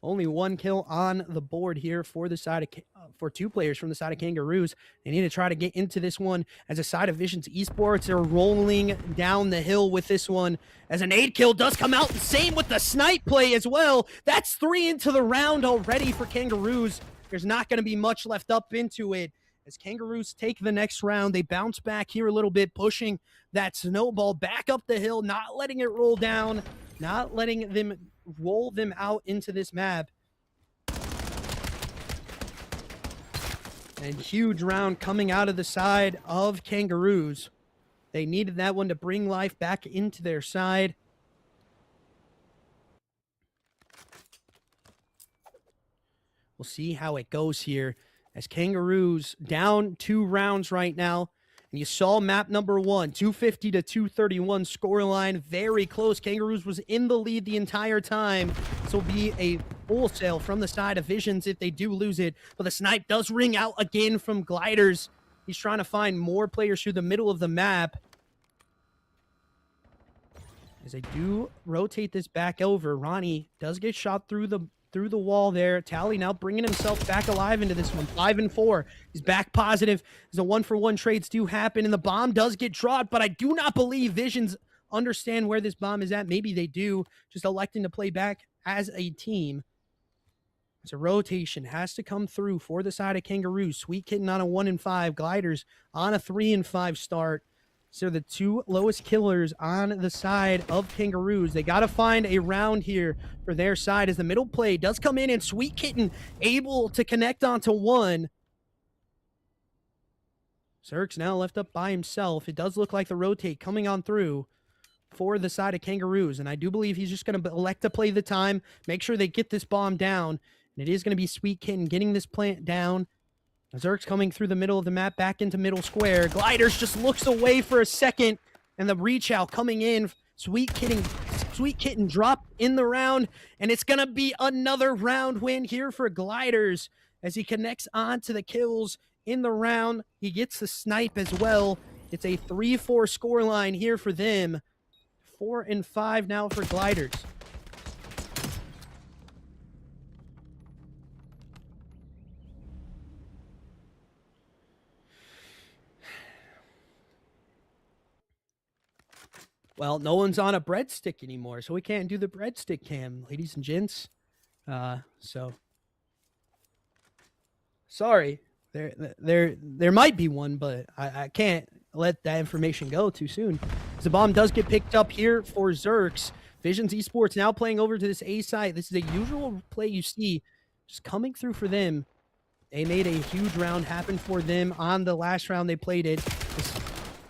Only one kill on the board here for the side of for two players from the side of Kangaroos. They need to try to get into this one as a side of VIZIONZ Esports. They're rolling down the hill with this one as an 8 kill does come out. Same with the snipe play as well. That's 3 into the round already for Kangaroos. There's not going to be much left up into it. As Kangaroos take the next round, they bounce back here a little bit, pushing that snowball back up the hill, not letting it roll down, not letting them roll them out into this map. And huge round coming out of the side of Kangaroos. They needed that one to bring life back into their side. We'll see how it goes here. As Kangaroos down 2 rounds right now. And you saw map number 1, 250 to 231 scoreline. Very close. Kangaroos was in the lead the entire time. This will be a wholesale from the side of VIZIONZ if they do lose it. But the snipe does ring out again from Gliders. He's trying to find more players through the middle of the map. As they do rotate this back over, Ronnie does get shot through the wall there. Tally now bringing himself back alive into this one. 5-4. He's back positive. As the 1-for-1 trades do happen, and the bomb does get dropped, but I do not believe VIZIONZ understand where this bomb is at. Maybe they do, just electing to play back as a team. So rotation has to come through for the side of Kangaroos. Sweet Kitten on a 1-5. Gliders on a 3-5 start. So the 2 lowest killers on the side of Kangaroos. They got to find a round here for their side as the middle play does come in, and Sweet Kitten able to connect onto 1. Zerk's now left up by himself. It does look like the rotate coming on through for the side of Kangaroos, and I do believe he's just going to elect to play the time, make sure they get this bomb down, and it is going to be Sweet Kitten getting this plant down. Zerk's coming through the middle of the map back into middle square. Gliders just looks away for a second, and the reach out coming in. Sweet Kitten dropped in the round, and it's going to be another round win here for Gliders as he connects on to the kills in the round. He gets the snipe as well. It's a 3-4 scoreline here for them. 4-5 now for Gliders. Well, no one's on a breadstick anymore, so we can't do the breadstick cam, ladies and gents. So sorry, there might be one, but I can't let that information go too soon. The bomb does get picked up here for Zerks. VIZIONZ Esports now playing over to this A site. This is a usual play you see just coming through for them. They made a huge round happen for them on the last round they played it. This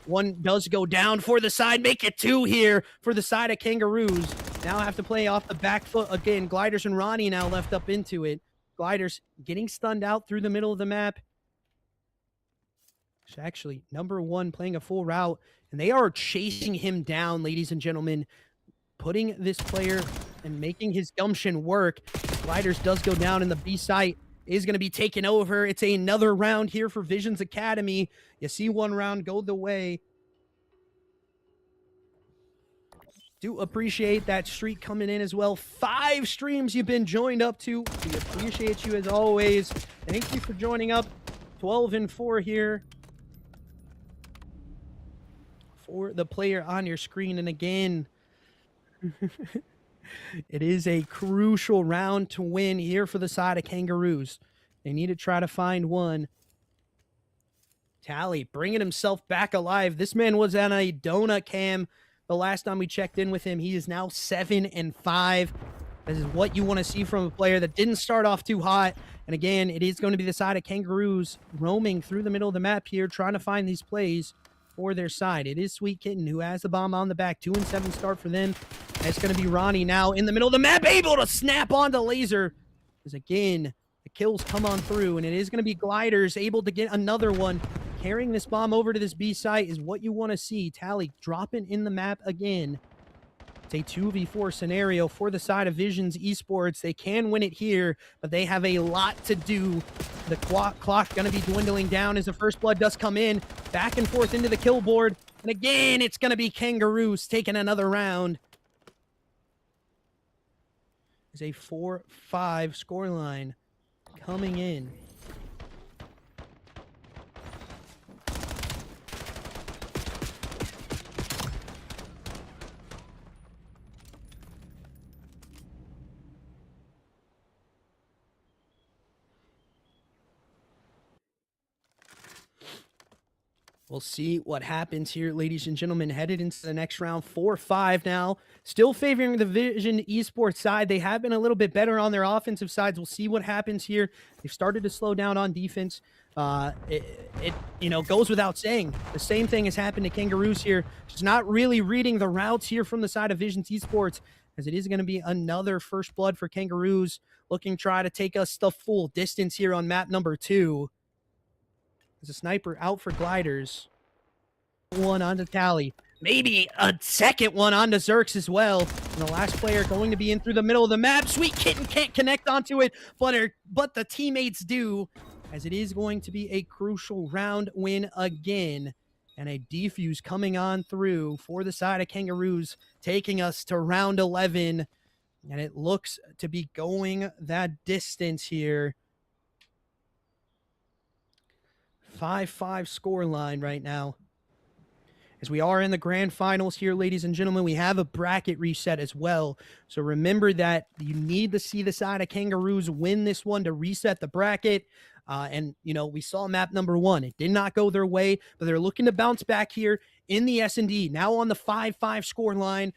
one does go down for the side. Make it 2 here for the side of Kangaroos. Now have to play off the back foot again. Gliders and Ronnie now left up into it. Gliders getting stunned out through the middle of the map. It's actually number 1 playing a full route, and they are chasing him down, ladies and gentlemen, putting this player and making his gumption work. Gliders does go down, and the B site is going to be taken over. It's another round here for VIZIONZ Academy. You see one round go the way Do appreciate that streak coming in as well. 5 streams you've been joined up to. We appreciate you as always. Thank you for joining up. 12-4 here for the player on your screen. And again, it is a crucial round to win here for the side of Kangaroos. They need to try to find one. Tally bringing himself back alive. This man was on a donut cam the last time we checked in with him. He is now 7-5. This is what you want to see from a player that didn't start off too hot. And again, it is going to be the side of Kangaroos roaming through the middle of the map here, trying to find these plays for their side. It is Sweet Kitten who has the bomb on the back. 2-7 start for them. And it's going to be Ronnie now in the middle of the map, able to snap onto Laser. Because again, the kills come on through, and it is going to be Gliders able to get another one. Carrying this bomb over to this B site is what you want to see. Tally dropping in the map again. It's a 2v4 scenario for the side of VIZIONZ Esports. They can win it here, but they have a lot to do. The clock going to be dwindling down as the first blood does come in. Back and forth into the kill board. And again, it's going to be Kangaroos taking another round. It's a 4-5 scoreline coming in. We'll see what happens here, ladies and gentlemen. Headed into the next round, 4-5 now. Still favoring the VIZIONZ Esports side. They have been a little bit better on their offensive sides. We'll see what happens here. They've started to slow down on defense. It goes without saying. The same thing has happened to Kangaroos here. Just not really reading the routes here from the side of VIZIONZ Esports, as it is going to be another first blood for Kangaroos, looking to try to take us the full distance here on map number 2. There's a sniper out for Gliders. One onto Tally. Maybe a second one onto Zerx as well. And the last player going to be in through the middle of the map. Sweet Kitten can't connect onto it, but the teammates do, as it is going to be a crucial round win again. And a defuse coming on through for the side of Kangaroos, taking us to round 11. And it looks to be going that distance here. 5-5 scoreline right now. As we are in the grand finals here, ladies and gentlemen, we have a bracket reset as well. So remember that you need to see the side of Kangaroos win this one to reset the bracket. We saw map number 1. It did not go their way, but they're looking to bounce back here in the S&D. Now on the 5-5 scoreline.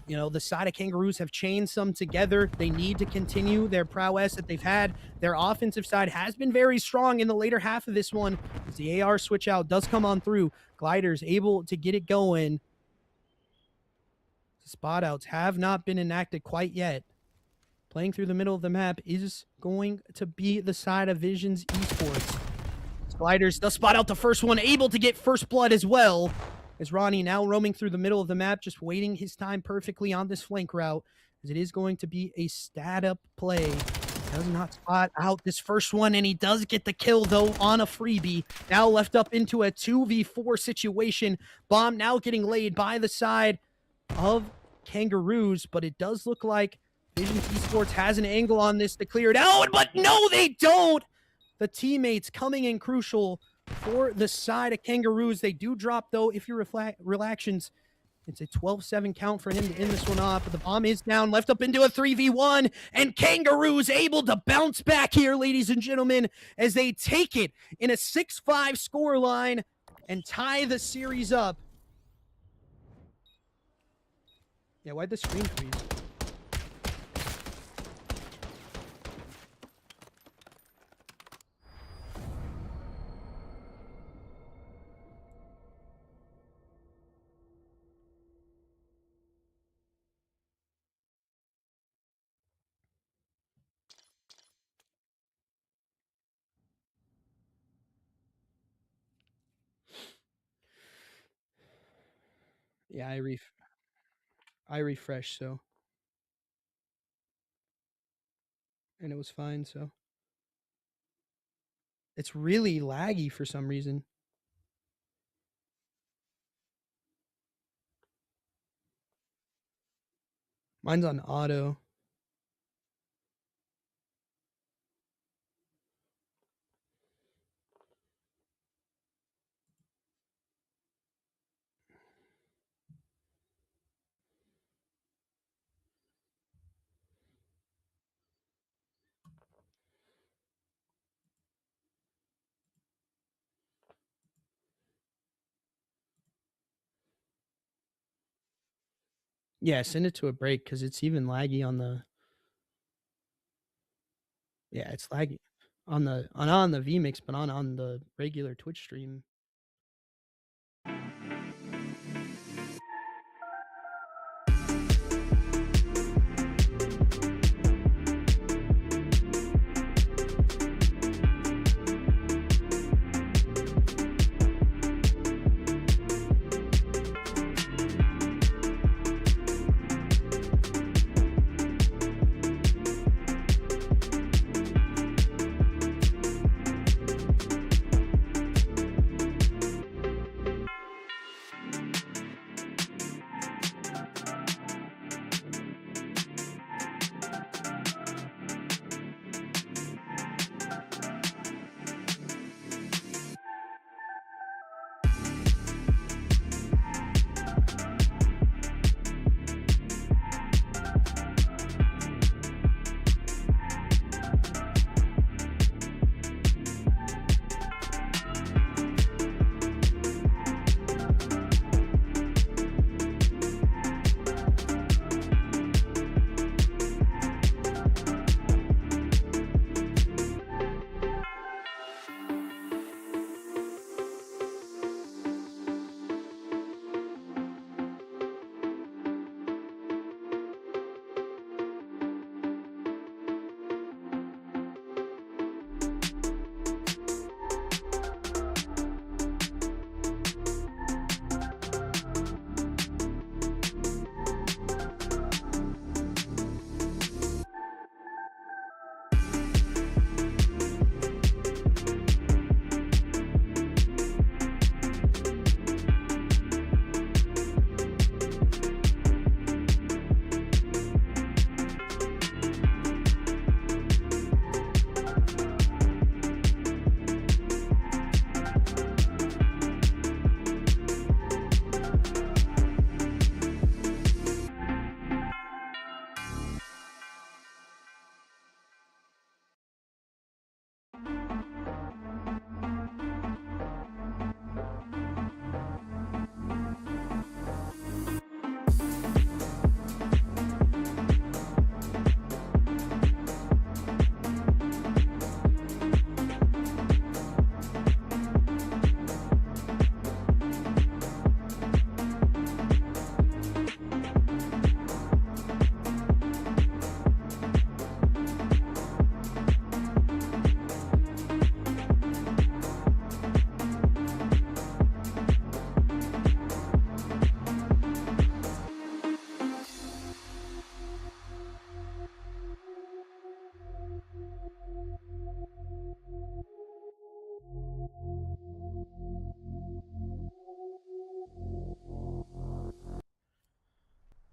The side of Kangaroos have chained some together. They need to continue their prowess that they've had. Their offensive side has been very strong in the later half of this one, as the AR switch out does come on through. Gliders able to get it going. Spot outs have not been enacted quite yet. Playing through the middle of the map is going to be the side of VIZIONZ Esports. Gliders does spot out the first one, able to get first blood as well. As Ronnie now roaming through the middle of the map, just waiting his time perfectly on this flank route, as it is going to be a stat-up play. Does not spot out this first one, and he does get the kill, though, on a freebie. Now left up into a 2v4 situation. Bomb now getting laid by the side of Kangaroos, but it does look like VIZIONZ Esports has an angle on this to clear it out, but no, they don't! The teammates coming in crucial for the side of Kangaroos. They do drop, though, if you're Relaxtions. It's a 12-7 count for him to end this one off, but the bomb is down, left up into a 3v1, and Kangaroos able to bounce back here, ladies and gentlemen, as they take it in a 6-5 scoreline and tie the series up. Yeah, why'd the screen freeze? Yeah, I refreshed, so. And it was fine, so. It's really laggy for some reason. Mine's on auto. Yeah, send it to a break because it's even laggy on the. Yeah, it's laggy on the on the vMix, but on the regular Twitch stream.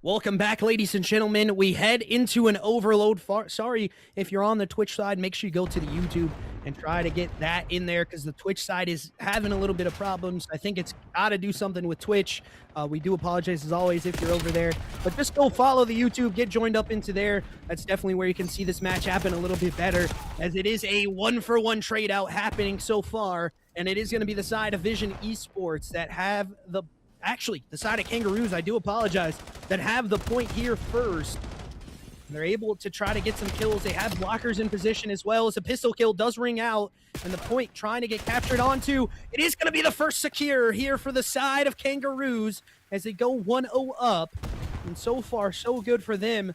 Welcome back, ladies and gentlemen. We head into an overload. Sorry if you're on the Twitch side, make sure you go to the YouTube and try to get that in there because the Twitch side is having a little bit of problems. I think it's got to do something with Twitch. We do apologize as always if you're over there, but just go follow the YouTube, get joined up into there. That's definitely where you can see this match happen a little bit better, as it is a 1-for-1 trade out happening so far, and it is going to be the side of Vision Esports that have the side of Kangaroos, I do apologize, that have the point here first. They're able to try to get some kills. They have blockers in position as well as a pistol kill does ring out, and the point trying to get captured onto. It is going to be the first secure here for the side of Kangaroos as they go 1-0 up, and so far so good for them.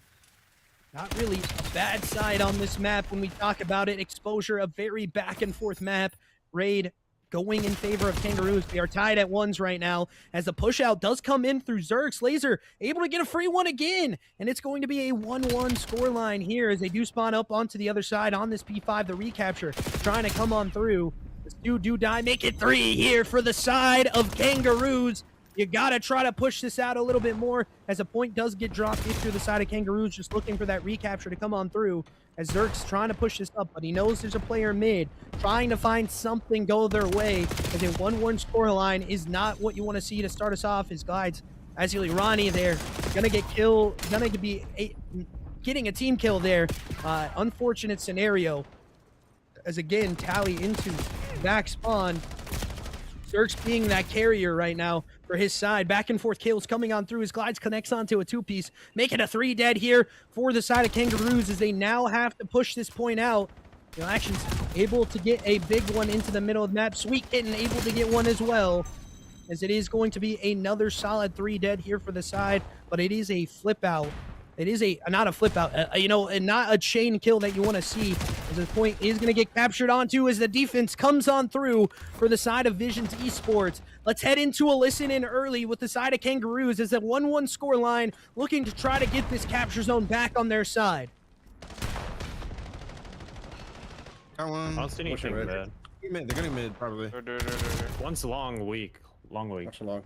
Not really a bad side on this map when we talk about it. Exposure, a very back and forth map. Raid going in favor of Kangaroos. They are tied at ones right now as the push out does come in through Zerx. Laser able to get a free one again, and it's going to be a 1-1 scoreline here as they do spawn up onto the other side on this P5. The recapture trying to come on through. This do die, make it 3 here for the side of Kangaroos. You got to try to push this out a little bit more as a point does get dropped if you're the side of Kangaroos, just looking for that recapture to come on through as Zerk's trying to push this up, but he knows there's a player mid trying to find something go their way as a 1-1 scoreline is not what you want to see to start us off. His glides, as Ronnie there, going to get killed, going to be getting a team kill there. Unfortunate scenario as again, Tally into back spawn. Zerk's being that carrier right now for his side. Back and forth kills coming on through. His glides connects onto a 2-piece, making a 3 dead here for the side of Kangaroos as they now have to push this point out. You know, Action's able to get a big one into the middle of the map. Sweet Kitten able to get one as well, as it is going to be another solid 3 dead here for the side, but it is a flip out. It is not a flip out, and not a chain kill that you want to see, as the point is going to get captured onto as the defense comes on through for the side of VIZIONZ Esports. Let's head into a listen in early with the side of Kangaroos as a 1-1 score line, looking to try to get this capture zone back on their side. Got one. I don't see anything Pushing bad. They're getting mid, probably. One's long, weak. Long weak. Watch along.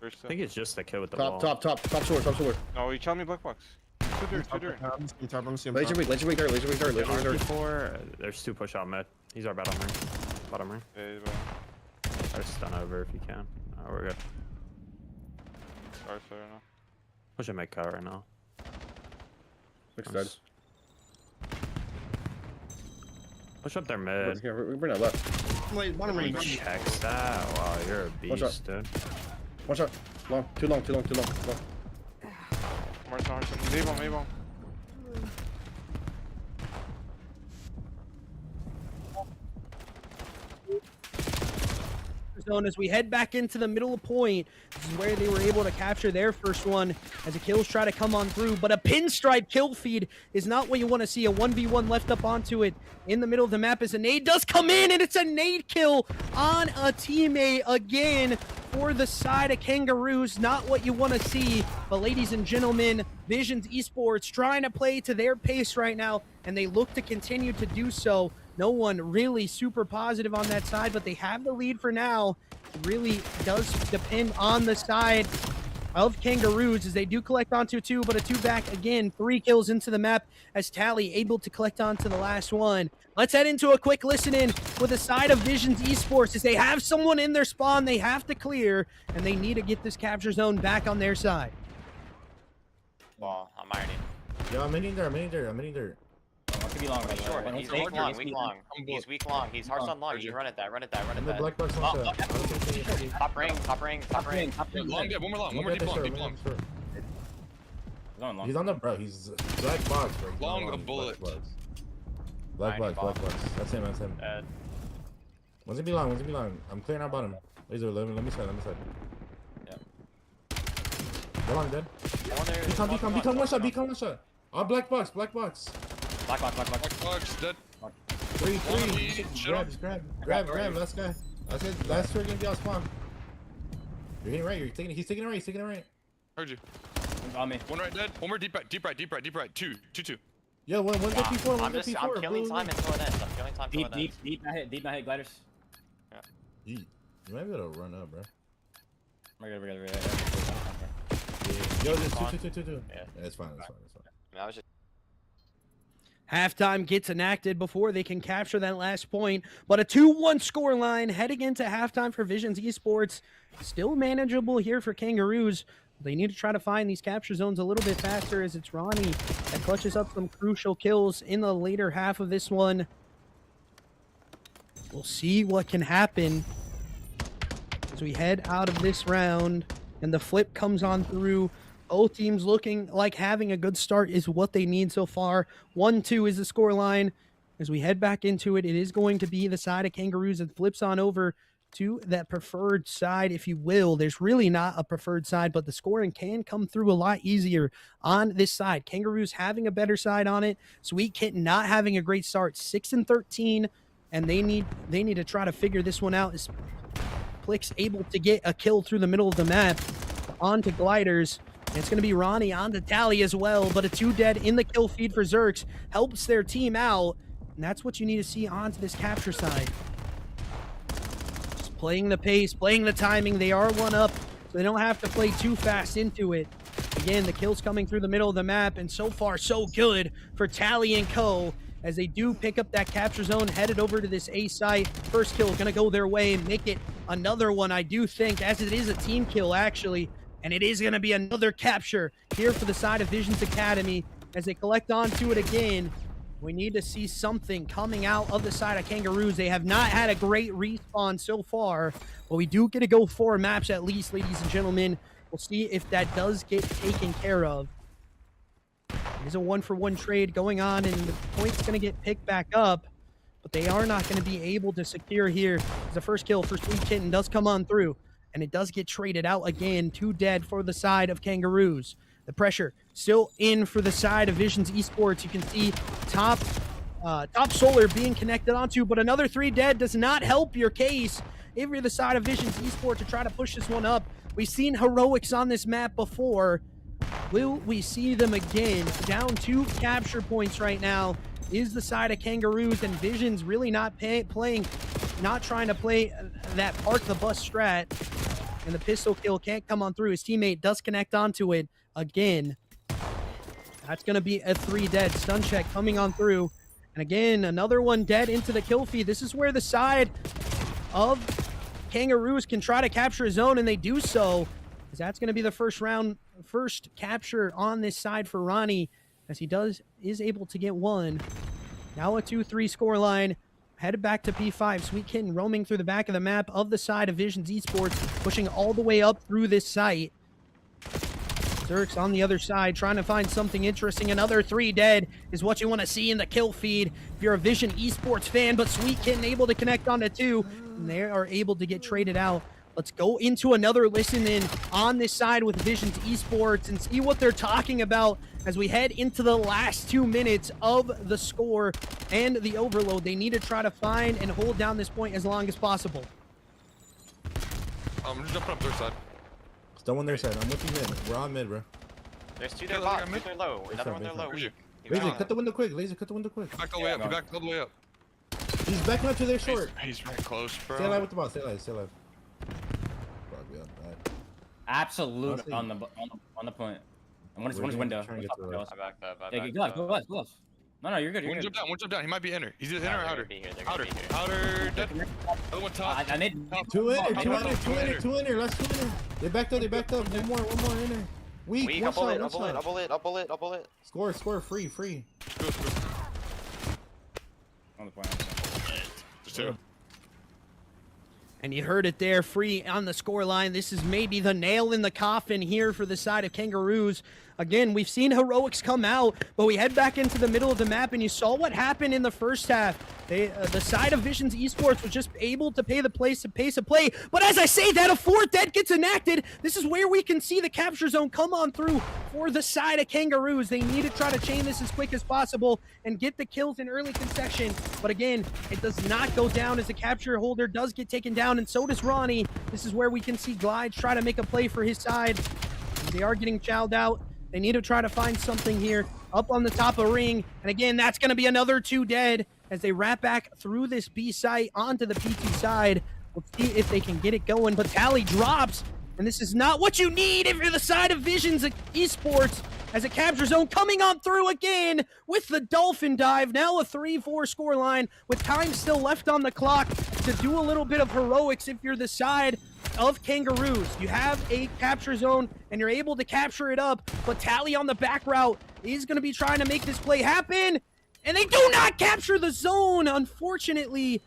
I think it's just the kill with the Top, ball. top sword. No, you tell me black box. Two dirt. Top, I'm seeing Laser weak there. R4, there's 2 push out mid. He's our bottom ring. Yeah, but Or stun over if you can. Oh, we're good. sorry now. Push a mid cut right now. Looks dead. Push up their mid. Here, we bring that left. Wait, bottom He range. checks that. Wow, you're a Watch out. beast, dude. One shot. Long. Too long. Martin. Leave him. Zone as we head back into the middle of point. This is where they were able to capture their first one as the kills try to come on through, but a pinstripe kill feed is not what you want to see. A 1v1 left up onto it in the middle of the map as a nade does come in, and it's a nade kill on a teammate again for the side of Kangaroos. Not what you want to see, but ladies and gentlemen, VIZIONZ Esports trying to play to their pace right now, and they look to continue to do so. No one really super positive on that side, but they have the lead for now. It really does depend on the side of Kangaroos as they do collect onto 2, but a 2 back again. 3 kills into the map as Tally able to collect onto the last one. Let's head into a quick listen in with the side of VIZIONZ Esports as they have someone in their spawn they have to clear, and they need to get this capture zone back on their side. Well, I'm ironing. Yeah, I'm in there. Oh, it could be long, but short. He's weak long. He's weak long. He's hard on long. You run it that. I'm the black box on shot. Top ring. Long, yeah, one more deep long. He's on the bro. He's black box, bro. Long a bullet. Black box. That's him. One's gonna be long. I'm clearing out bottom. Laser, let me side. Yeah. Go long, dead. Become one shot. Oh, black box. Black box. Dead. 3. Grab. Last guy. Last turn gonna be on spawn. You're hitting right. He's taking it right. Heard you. On me. One right dead. One more deep right. Two. Yo, one get P4. I'm killing time until it ends. Deep my head gliders. You might be able to run up, bro. We're good. Yo, there's 2. Yeah, it's fine. I was just. Halftime gets enacted before they can capture that last point, but a 2-1 score line heading into halftime for VIZIONZ Esports. Still manageable here for Kangaroos. They need to try to find these capture zones a little bit faster as it's Ronnie that clutches up some crucial kills in the later half of this one. We'll see what can happen as we head out of this round and the flip comes on through. Both teams looking like having a good start is what they need so far. 1-2 is the score line. As we head back into it, it is going to be the side of Kangaroos that flips on over to that preferred side, if you will. There's really not a preferred side, but the scoring can come through a lot easier on this side. Kangaroos having a better side on it. Sweet Kitten not having a great start, 6-13, and they need to try to figure this one out. As Plix able to get a kill through the middle of the map onto gliders. And it's going to be Ronnie on the tally as well, but a 2 dead in the kill feed for Zerks helps their team out, and that's what you need to see onto this capture side. Just playing the pace, playing the timing. They are one up, so they don't have to play too fast into it. Again, the kills coming through the middle of the map, and so far so good for Tally and Co. as they do pick up that capture zone, headed over to this A site. First kill gonna go their way, make it another one, I do think, as it is a team kill actually, and it is gonna be another capture here for the side of VIZIONZ Academy as they collect onto it again. We need to see something coming out of the side of KANGAROOS. They have not had a great respawn so far, but we do get to go 4 maps at least, ladies and gentlemen. We'll see if that does get taken care of. There's a 1-for-1 trade going on, and the point's going to get picked back up, but they are not going to be able to secure here. The first kill for Sweet Kitten does come on through, and it does get traded out again. 2 dead for the side of KANGAROOS. The pressure still in for the side of VIZIONZ Esports. You can see top solar being connected onto, but another 3 dead does not help your case if you're the side of VIZIONZ Esports to try to push this one up. We've seen heroics on this map before. Will we see them again? Down 2 capture points right now is the side of KANGAROOS, and VIZIONZ really not trying to play that park the bus strat. And the pistol kill can't come on through. His teammate does connect onto it again. That's going to be a 3 dead. Stun check coming on through. And again, another one dead into the kill feed. This is where the side of KANGAROOS can try to capture a zone, and they do so. As that's going to be the first capture on this side for Ronnie, as he is able to get 1. Now a 2-3 scoreline. Headed back to P5. Sweet Kitten roaming through the back of the map of the side of VIZIONZ Esports, pushing all the way up through this site. Zerk's on the other side, trying to find something interesting. Another 3 dead is what you want to see in the kill feed if you're a VIZIONZ Esports fan, but Sweet Kitten able to connect onto 2, and they are able to get traded out. Let's go into another listen in on this side with VIZIONZ Esports and see what they're talking about as we head into the last 2 minutes of the score and the overload. They need to try to find and hold down this point as long as possible. I'm just jumping up their side. Still on their side. I'm looking mid. We're on mid, bro. There's 2 there low. 2 there low. Another one there low. Laser, cut the window quick. Laser, cut the window quick. Back all the way up. Back all the way up. He's backing up to their short. He's right close, bro. Stay alive with the ball. Stay alive. Stay alive. Absolute on the point. And one's window. Yeah, go left. No, you're good. You're good. One jump down. He might be inner. He's either inner or outer. Outer. Dead. Other one top. I need 2 inner. 2 inner. Last 2 inner. They backed up. One more inner. Weak. I'll bullet. Score. Free. on the point. Just 2. And you heard it there, free on the score line. This is maybe the nail in the coffin here for the side of KANGAROOS. Again, we've seen heroics come out, but we head back into the middle of the map, and you saw what happened in the first half. The side of VIZIONZ Esports was just able to pay the pace of play. But as I say that, a 4th dead gets enacted. This is where we can see the capture zone come on through for the side of KANGAROOS. They need to try to chain this as quick as possible and get the kills in early concession. But again, it does not go down as the capture holder does get taken down, and so does Ronnie. This is where we can see Glides try to make a play for his side. They are getting chowed out. They need to try to find something here up on the top of ring. And again, that's going to be another 2 dead as they wrap back through this B site onto the PT side. Let's see if they can get it going. But Tally drops, and this is not what you need if you're the side of VIZIONZ Esports, as a capture zone coming on through again with the Dolphin Dive. Now a 3-4 scoreline with time still left on the clock to do a little bit of heroics if you're the side of KANGAROOS. You have a capture zone and you're able to capture it up, but Tally on the back route is going to be trying to make this play happen, and they do not capture the zone. Unfortunately,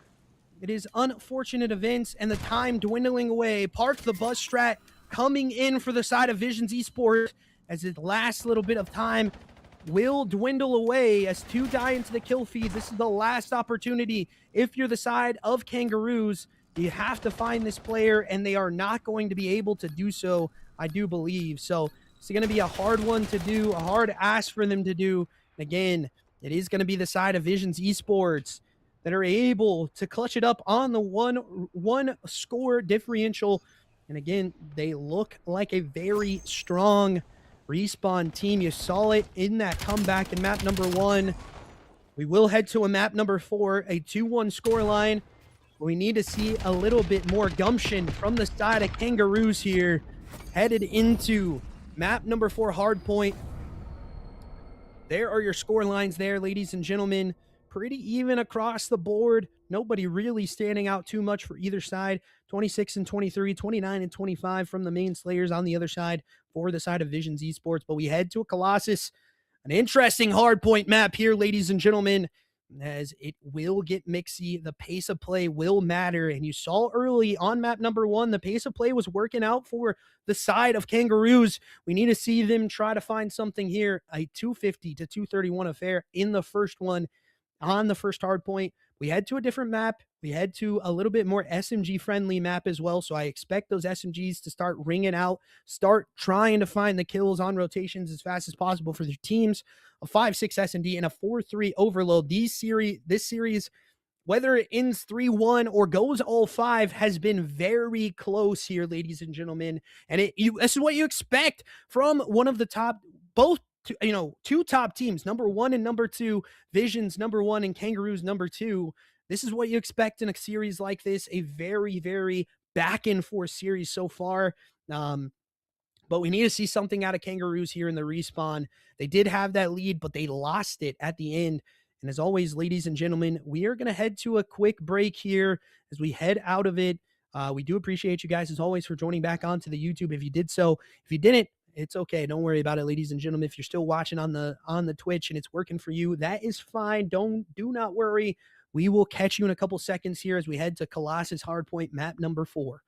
it is unfortunate events and the time dwindling away. Park the bus strat coming in for the side of VIZIONZ Esports as the last little bit of time will dwindle away as 2 die into the kill feed. This is the last opportunity. If you're the side of KANGAROOS, you have to find this player, and they are not going to be able to do so, I do believe. So it's going to be a hard one to do, a hard ask for them to do. And again, it is going to be the side of VIZIONZ Esports that are able to clutch it up on the one score differential. And again, they look like a very strong respawn team. You saw it in that comeback in map number 1. We will head to a map number 4, a 2-1 scoreline. We need to see a little bit more gumption from the side of Kangaroos here, headed into map number 4, Hardpoint. There are your score lines there, ladies and gentlemen. Pretty even across the board. Nobody really standing out too much for either side. 26 and 23, 29 and 25 from the main Slayers on the other side for the side of VIZIONZ Esports. But we head to a Colossus. An interesting hardpoint map here, ladies and gentlemen, as it will get mixy. The pace of play will matter. And you saw early on map number 1, the pace of play was working out for the side of Kangaroos. We need to see them try to find something here. A 250 to 231 affair in the first one on the first hard point. We head to a different map. We head to a little bit more SMG friendly map as well. So I expect those SMGs to start ringing out, start trying to find the kills on rotations as fast as possible for their teams. A 5-6 S&D and a 4-3 overload. This series, whether it ends 3-1 or goes all 5, has been very close here, ladies and gentlemen. And this is what you expect from one of the top, two top teams, number 1 and number 2, VIZIONZ number 1 and Kangaroos number 2. This is what you expect in a series like this, a very, very back and forth series so far. But we need to see something out of Kangaroos here in the respawn. They did have that lead, but they lost it at the end. And as always, ladies and gentlemen, we are going to head to a quick break here as we head out of it. We do appreciate you guys, as always, for joining back onto the YouTube. If you did so, if you didn't, it's okay. Don't worry about it, ladies and gentlemen. If you're still watching on the Twitch and it's working for you, that is fine. Do not worry. We will catch you in a couple seconds here as we head to Colossus Hardpoint map number 4.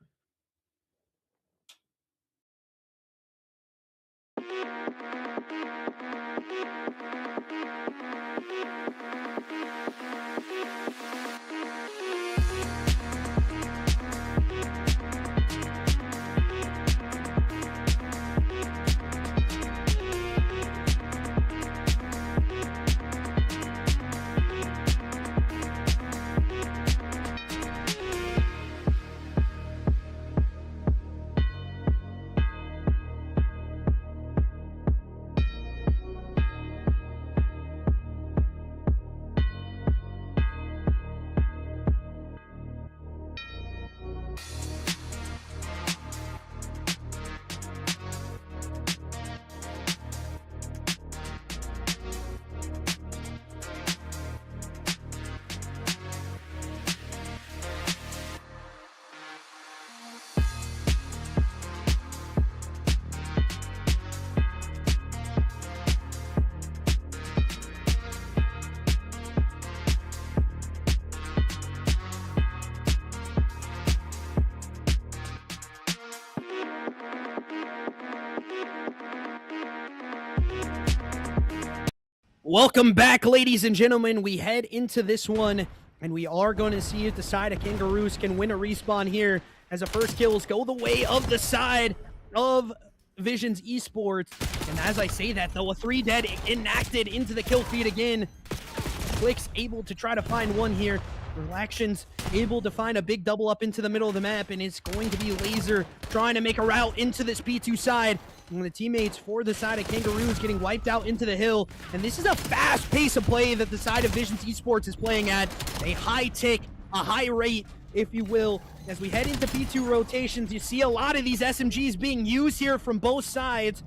Welcome back, ladies and gentlemen. We head into this one, and we are going to see if the side of Kangaroos can win a respawn here, as the first kills go the way of the side of VIZIONZ Esports. And as I say that, though, a 3 dead enacted into the kill feed again. Click's able to try to find one here. Relaxion's able to find a big double up into the middle of the map, and it's going to be Laser trying to make a route into this P2 side. And the teammates for the side of Kangaroos getting wiped out into the hill. And this is a fast pace of play that the side of VIZIONZ Esports is playing at. A high tick, a high rate, if you will. As we head into P2 rotations, you see a lot of these SMGs being used here from both sides.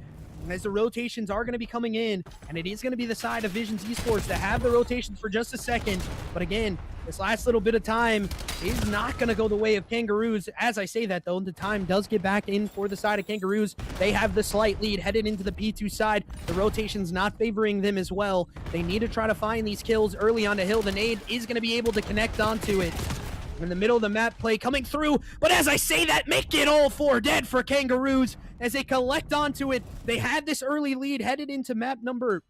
As the rotations are going to be coming in, and it is going to be the side of VIZIONZ Esports to have the rotations for just a second. But again, this last little bit of time is not going to go the way of Kangaroos. As I say that, though, the time does get back in for the side of Kangaroos. They have the slight lead headed into the P2 side. The rotation's not favoring them as well. They need to try to find these kills early on the hill. The nade is going to be able to connect onto it. In the middle of the map play coming through, but as I say that, make it all 4 dead for Kangaroos as they collect onto it. They had this early lead headed into map number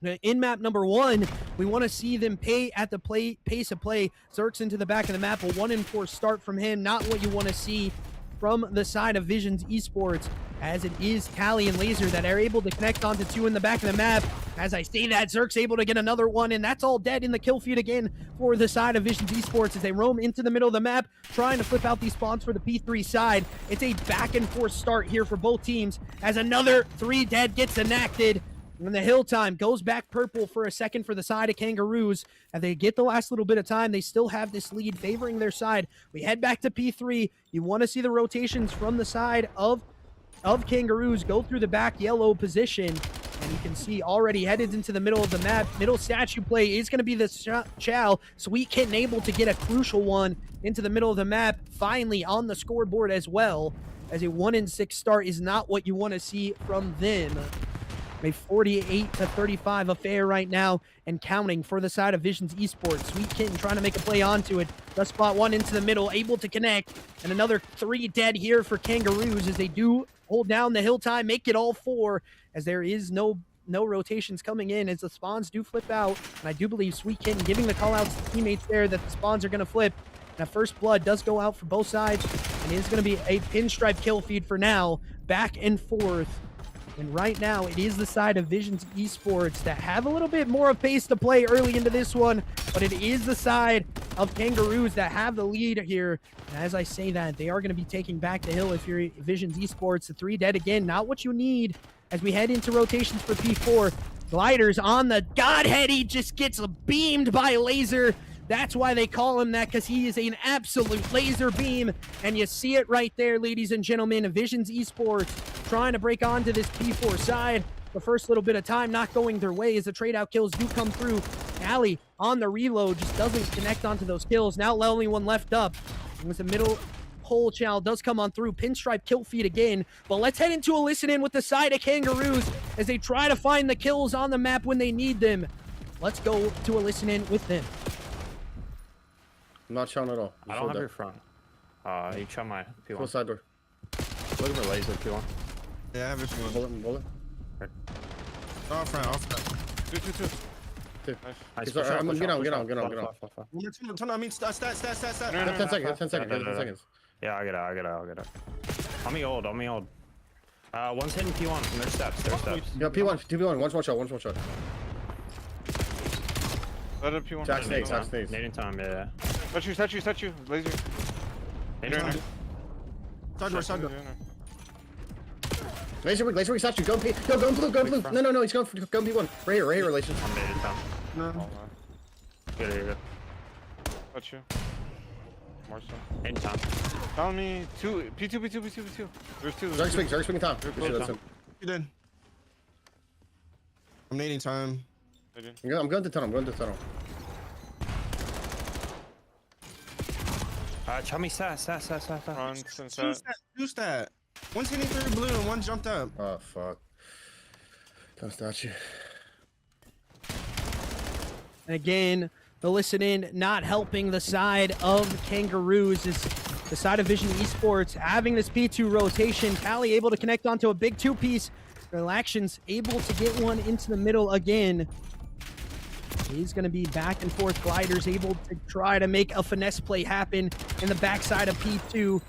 1. We want to see them pay at the pace of play. Zerk's into the back of the map, a 1-4 start from him. Not what you want to see from the side of VIZIONZ Esports, as it is Callie and Laser that are able to connect onto 2 in the back of the map. As I say that, Zerk's able to get another one, and that's all dead in the kill feed again for the side of VIZIONZ Esports as they roam into the middle of the map, trying to flip out these spawns for the P3 side. It's a back and forth start here for both teams, as another 3 dead gets enacted. And the hill time goes back purple for a second for the side of Kangaroos. As they get the last little bit of time, they still have this lead favoring their side. We head back to P3. You want to see the rotations from the side of Kangaroos go through the back yellow position. And you can see already headed into the middle of the map. Middle statue play is going to be the Chow. Sweet Kitten able to get a crucial one into the middle of the map. Finally on the scoreboard as well. As a 1-6 start is not what you want to see from them. A 48-35 affair right now and counting for the side of VIZIONZ Esports. Sweet Kitten trying to make a play onto it. Does spot one into the middle, able to connect. And another 3 dead here for Kangaroos as they do hold down the hill time, make it all 4 as there is no rotations coming in as the spawns do flip out. And I do believe Sweet Kitten giving the call outs to teammates there that the spawns are going to flip. And that first blood does go out for both sides and it is going to be a pinstripe kill feed for now. Back and forth. And right now, it is the side of VIZIONZ Esports that have a little bit more of pace to play early into this one, but it is the side of Kangaroos that have the lead here. And as I say that, they are going to be taking back the hill if you're VIZIONZ Esports. The 3 dead again, not what you need as we head into rotations for P4. Gliders on the Godhead, he just gets beamed by Laser. That's why they call him that, because he is an absolute laser beam. And you see it right there, ladies and gentlemen. VIZIONZ Esports trying to break onto this P4 side. The first little bit of time not going their way as the trade-out kills do come through. Allie on the reload just doesn't connect onto those kills. Now the only one left up was the middle hole channel does come on through. Pinstripe kill feed again. But let's head into a listen-in with the side of Kangaroos as they try to find the kills on the map when they need them. Let's go to a listen-in with them. I'm not showing at all. I don't have your front. You shot my P1. Full side door. Look at my laser P1. Yeah, I have it. Bullet. Off front. 2. Nice. Get on. Turn on. I mean, stat. 10 seconds. Yeah, I'll get out. On me old. One's hitting P1 from their steps. Yeah, P1, 2v1, one small shot. Let it P1. Attack snakes. Nading time, yeah. Touch you. Laser. Inner. Side door. Laser weak, statue. Go blue. No, he's going for gun P1. Right here, relation. I'm nading time. No. Good. Touch you. More so. Nading time. Tell me 2. P2. There's 2. Zark swing time. You did. I'm nading time. I'm going to tunnel. Chummy sat. Front and set. Two stat. One's hitting through blue and one jumped up. Oh, fuck. Don't statue. And again, the listen-in not helping the side of Kangaroos is the side of VIZIONZ Esports having this P2 rotation. Callie able to connect onto a big 2-piece. Relaxion's able to get one into the middle again. He's going to be back and forth. Gliders able to try to make a finesse play happen in the backside of P2.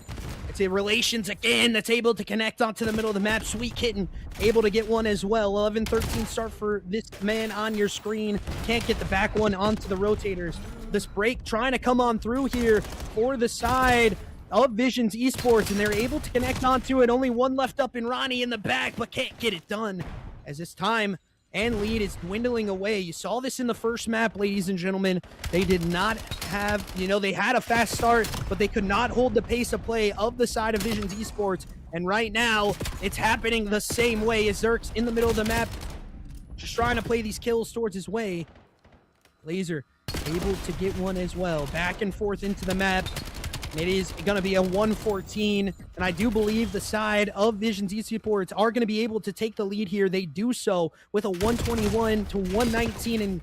It's a Relations again that's able to connect onto the middle of the map. Sweet Kitten able to get one as well. 11-13 start for this man on your screen. Can't get the back one onto the rotators. This break trying to come on through here for the side of VIZIONZ Esports, and they're able to connect onto it. Only one left up in Ronnie in the back, but can't get it done as this time and lead is dwindling away. You saw this in the first map, ladies and gentlemen. They did not have, they had a fast start, but they could not hold the pace of play of the side of VIZIONZ Esports. And right now, it's happening the same way as Zerk's in the middle of the map, just trying to play these kills towards his way. Laser able to get one as well. Back and forth into the map. It is going to be a 114, and I do believe the side of VIZIONZ Esports are going to be able to take the lead here. They do so with a 121 to 119 and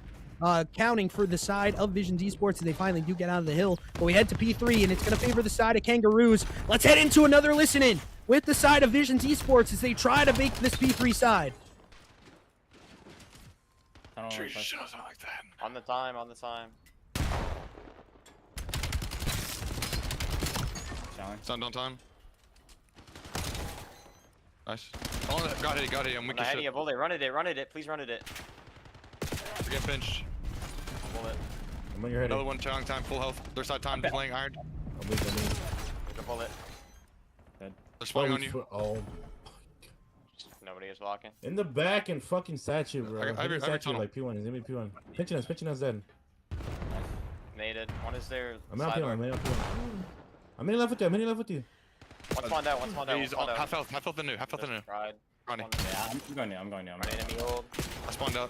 counting for the side of VIZIONZ Esports, and they finally do get out of the hill. But we head to P3, and it's going to favor the side of Kangaroos. Let's head into another listen-in with the side of VIZIONZ Esports as they try to make this P3 side. On the time. Sound on time. Nice. Oh, got it. I'm weak as shit. Bullet. Run it. Please run it. We get pinched. Bullet. I'm on your head. Another one, challenge time, full health. Their side time, playing iron. I'm weak. Take a bullet. They're spawning on you. Oh. Nobody is walking. In the back and fucking statue, bro. I have Statue tunnel. like P1. He's gonna be P1. Pinching us dead. Naded. One is there. I'm out P1. I'm in left with you. One spawned out. He's on half health and new. Tried. Ronnie. Yeah, I'm going now. Enemy old. I spawned out.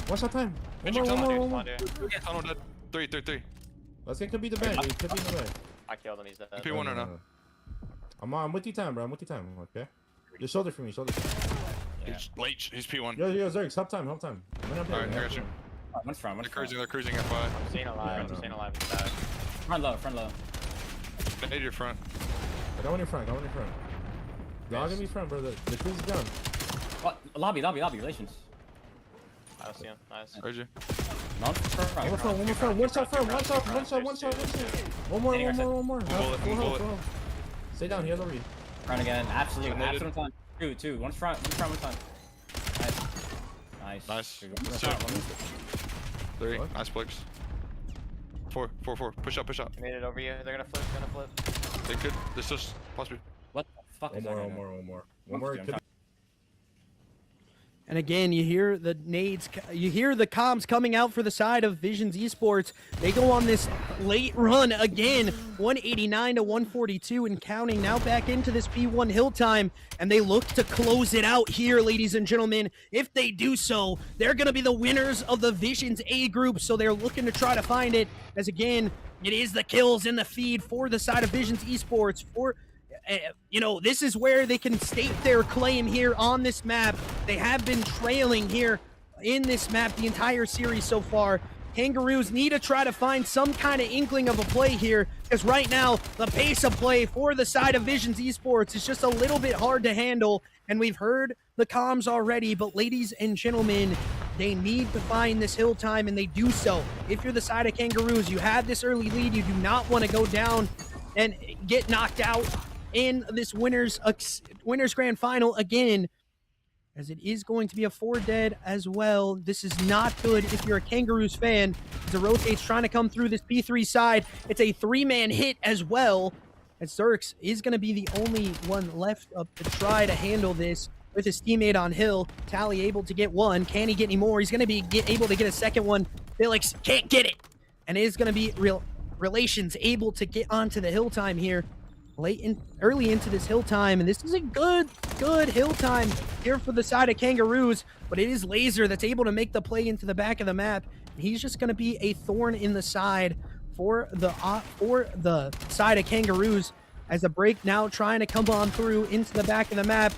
One shot time. One more. Tunnel dead. Three. Let's get could be the bag. He could be in the bag. I killed him. He's dead. P1 or no? I'm with you time, bro. I'm with you time. Okay. Just shoulder for me. He's late. He's P1. Yo, Zerg. Help time. I'm up here. Alright, I got you. One's front. They're cruising FY. I'm staying alive. In the back. Front low. Nade your front. I don't want your front. Dog in me front, bro. The cruise is down. What? Lobby. Relations. I don't see him. Nice. Heard you. One front. One shot. One more. One bullet. Stay down. He has over you. Front again. Absolute time. Two. One front, one time. Nice. Two. Three. What? Nice flicks. Four. Push up. Made it over you. They're gonna flip. They could. This is possibly. What the fuck is that? One more. And again, you hear the nades, you hear the comms coming out for the side of VIZIONZ Esports. They go on this late run again, 189 to 142 and counting, now back into this P1 hill time, and they look to close it out here, ladies and gentlemen. If they do so, they're going to be the winners of the VIZIONZ A group, so they're looking to try to find it, as again, it is the kills in the feed for the side of VIZIONZ Esports. This is where they can state their claim here on this map. They have been trailing here in this map the entire series so far. Kangaroos need to try to find some kind of inkling of a play here, because right now the pace of play for the side of VIZIONZ Esports is just a little bit hard to handle, and we've heard the comms already, but ladies and gentlemen, they need to find this hill time, and they do so. If you're the side of Kangaroos, you have this early lead, you do not want to go down and get knocked out in this winners grand final again, as it is going to be a 4 dead as well. This is not good if you're a Kangaroos fan. The rotate's trying to come through this P3 side. It's a 3-man hit as well, as Zerx is going to be the only one left up to try to handle this with his teammate on hill. Tally able to get one. Can he get any more? He's going to be able to get a second one. Felix can't get it, and it is going to be Relations able to get onto the hill time here early into this hill time, and this is a good hill time here for the side of Kangaroos, but it is Laser that's able to make the play into the back of the map. He's just going to be a thorn in the side for the side of Kangaroos, as the break now trying to come on through into the back of the map.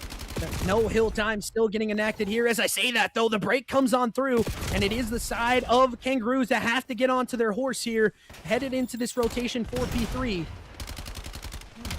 No hill time still getting enacted here. As I say that, though, the break comes on through, and it is the side of Kangaroos that have to get onto their horse here, headed into this rotation for P3.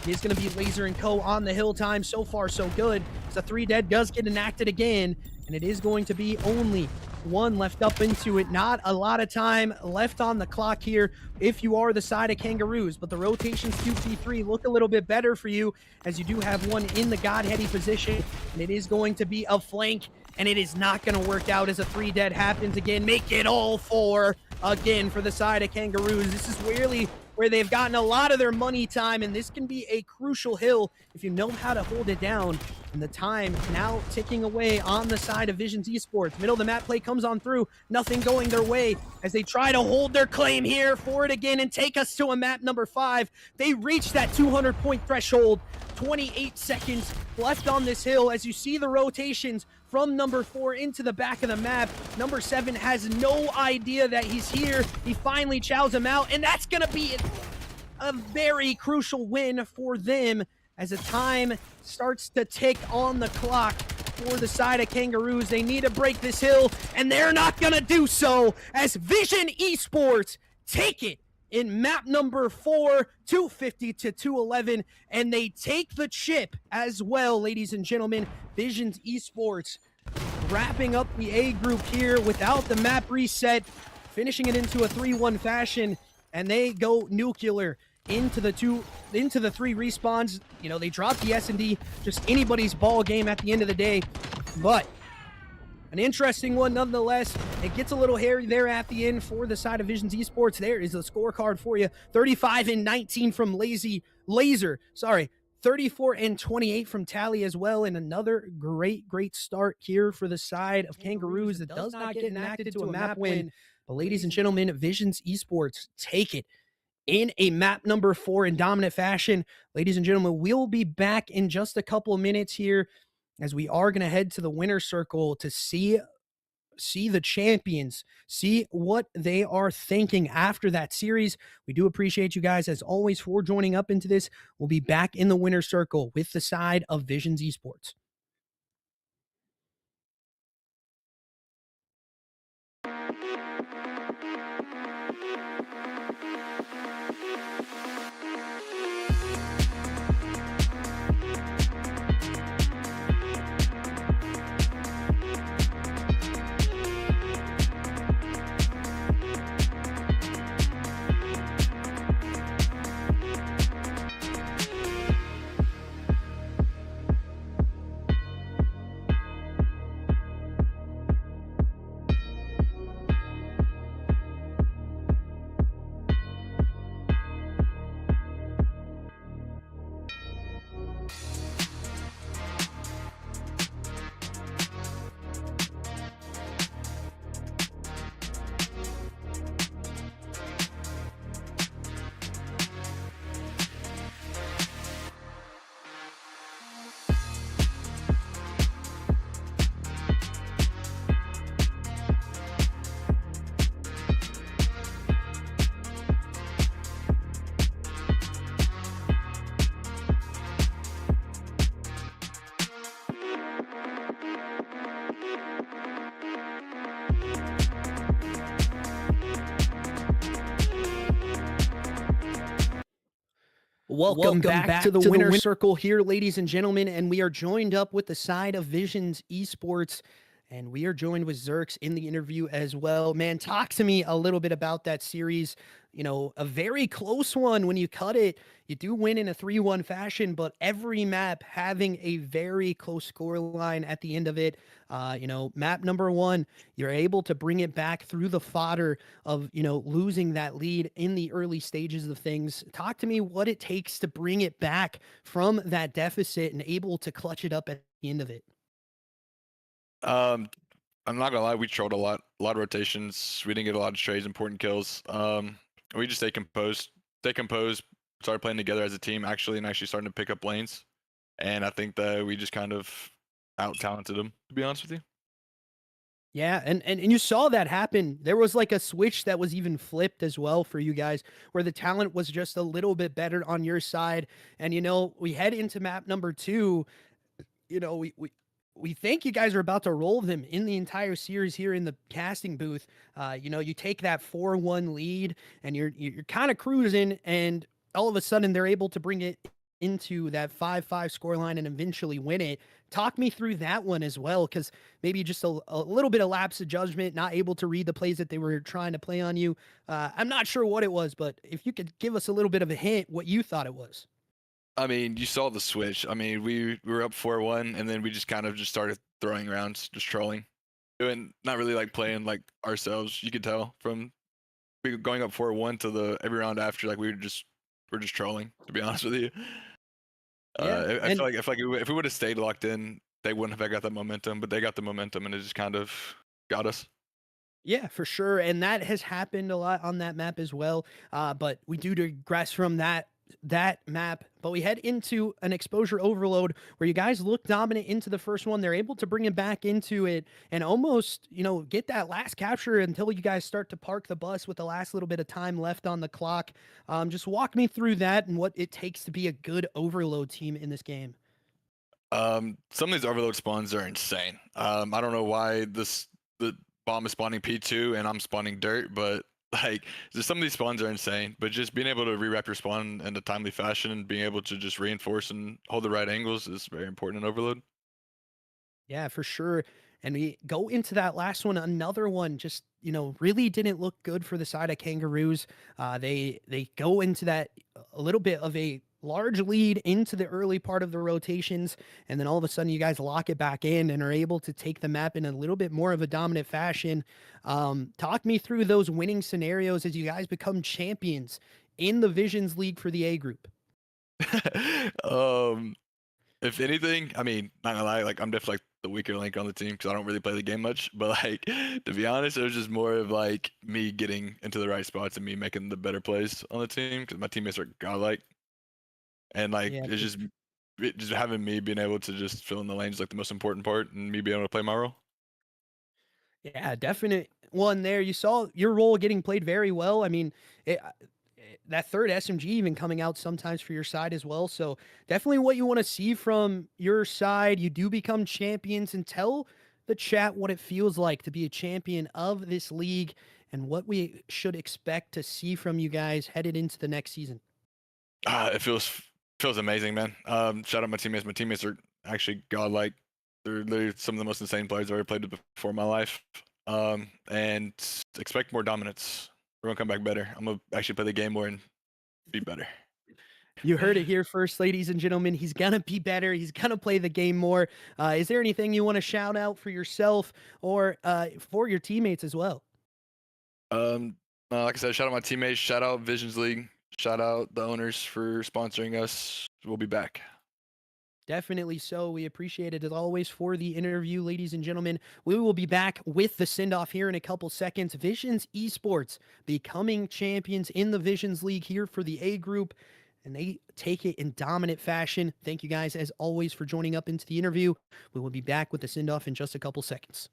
It is going to be Laser and Co. on the hill time. So far, so good. The 3 dead does get enacted again, and it is going to be only one left up into it. Not a lot of time left on the clock here if you are the side of Kangaroos, but the rotations to P3 look a little bit better for you, as you do have one in the Godheady position, and it is going to be a flank, and it is not going to work out as a 3 dead happens again. Make it all 4 again for the side of Kangaroos. This is really where they've gotten a lot of their money time, and this can be a crucial hill if you know how to hold it down. And the time now ticking away on the side of VIZIONZ Esports. Middle of the map play comes on through, nothing going their way as they try to hold their claim here for it again and take us to a map number 5. They reach that 200-point threshold. 28 seconds left on this hill as you see the rotations from number 4 into the back of the map. Number 7 has no idea that he's here. He finally chows him out, and that's going to be a very crucial win for them as the time starts to tick on the clock for the side of Kangaroos. They need to break this hill, and they're not going to do so as VIZIONZ Esports take it in map number 4, 250 to 211, and they take the chip as well, ladies and gentlemen. VIZIONZ Esports wrapping up the A group here without the map reset, finishing it into a 3-1 fashion, and they go nuclear into the 3 respawns. You know, they drop the S&D, just anybody's ball game at the end of the day, but an interesting one nonetheless. It gets a little hairy there at the end for the side of VIZIONZ Esports. There is the scorecard for you. 35-19 from Laser. 35 34-28 from Tally as well, and another great start here for the side of Kangaroos that does not get enacted to a map win. But ladies and gentlemen, VIZIONZ Esports take it in a map number 4 in dominant fashion. Ladies and gentlemen, we'll be back in just a couple of minutes here as we are going to head to the winner's circle to see the champions, see what they are thinking after that series. We do appreciate you guys, as always, for joining up into this. We'll be back in the winner's circle with the side of VIZIONZ Esports. Welcome back to the winner's circle here, ladies and gentlemen, and we are joined up with the side of VIZIONZ Esports, and we are joined with Zerx in the interview as well. Man, talk to me a little bit about that series. You know, a very close one when you cut it. You do win in a 3-1 fashion, but every map having a very close score line at the end of it. You know, map number 1, you're able to bring it back through the fodder of, you know, losing that lead in the early stages of things. Talk to me what it takes to bring it back from that deficit and able to clutch it up at the end of it. I'm not gonna lie, we trolled a lot of rotations. We didn't get a lot of trades, important kills. We just stay composed, started playing together as a team actually, and actually starting to pick up lanes. And I think that we just kind of out-talented them, to be honest with you. Yeah, and you saw that happen. There was like a switch that was even flipped as well for you guys, where the talent was just a little bit better on your side. And, you know, we head into map number 2. You know, we think you guys are about to roll them in the entire series here in the casting booth. You know, you take that 4-1 lead and you're kind of cruising, and all of a sudden they're able to bring it into that 5-5 scoreline and eventually win it. Talk me through that one as well, because maybe just a little bit of lapse of judgment, not able to read the plays that they were trying to play on you. I'm not sure what it was, but if you could give us a little bit of a hint what you thought it was. I mean, you saw the switch. I mean, we were up 4-1, and then we just kind of just started throwing rounds, just trolling, doing not really like playing like ourselves. You could tell from going up 4-1 to the every round after, like we're just trolling, to be honest with you. Yeah, I feel like if we would have stayed locked in, they wouldn't have got that momentum, but they got the momentum, and it just kind of got us. Yeah, for sure, and that has happened a lot on that map as well. But we do digress from that map, but we head into an exposure overload where you guys look dominant into the first one. They're able to bring it back into it and almost, you know, get that last capture until you guys start to park the bus with the last little bit of time left on the clock. Just walk me through that and what it takes to be a good overload team in this game. Some of these overload spawns are insane. I don't know why the bomb is spawning P2 and I'm spawning dirt, but like, some of these spawns are insane, but just being able to rewrap your spawn in a timely fashion and being able to just reinforce and hold the right angles is very important in overload. Yeah, for sure. And we go into that last one, another one just, you know, really didn't look good for the side of Kangaroos. They go into that a little bit of a large lead into the early part of the rotations, and then all of a sudden you guys lock it back in and are able to take the map in a little bit more of a dominant fashion. Talk me through those winning scenarios as you guys become champions in the VIZIONZ League for the A group. If anything, I mean, not gonna lie, like I'm definitely like the weaker link on the team because I don't really play the game much. But like, to be honest, it was just more of like me getting into the right spots and me making the better plays on the team because my teammates are godlike, and like Yeah, it's just having me being able to just fill in the lanes like the most important part, and me being able to play my role. yeah, definite one there. You saw your role getting played very well. I mean, that third SMG even coming out sometimes for your side as well. So definitely what you want to see from your side. You do become champions, and tell the chat what it feels like to be a champion of this league and what we should expect to see from you guys headed into the next season. It feels amazing, man. Shout out my teammates. My teammates are actually godlike. They're some of the most insane players I've ever played with before in my life. And expect more dominance. We're gonna come back better. I'm gonna actually play the game more and be better. You heard it here first, ladies and gentlemen. He's gonna be better. He's gonna play the game more. Is there anything you want to shout out for yourself or for your teammates as well? Like I said, shout out my teammates. Shout out Visions League. Shout out the owners for sponsoring us. We'll be back. Definitely so. We appreciate it as always for the interview, ladies and gentlemen. We will be back with the send-off here in a couple seconds. Visions Esports becoming champions in the Visions League here for the A group, and they take it in dominant fashion. Thank you guys as always for joining up into the interview. We will be back with the send-off in just a couple seconds.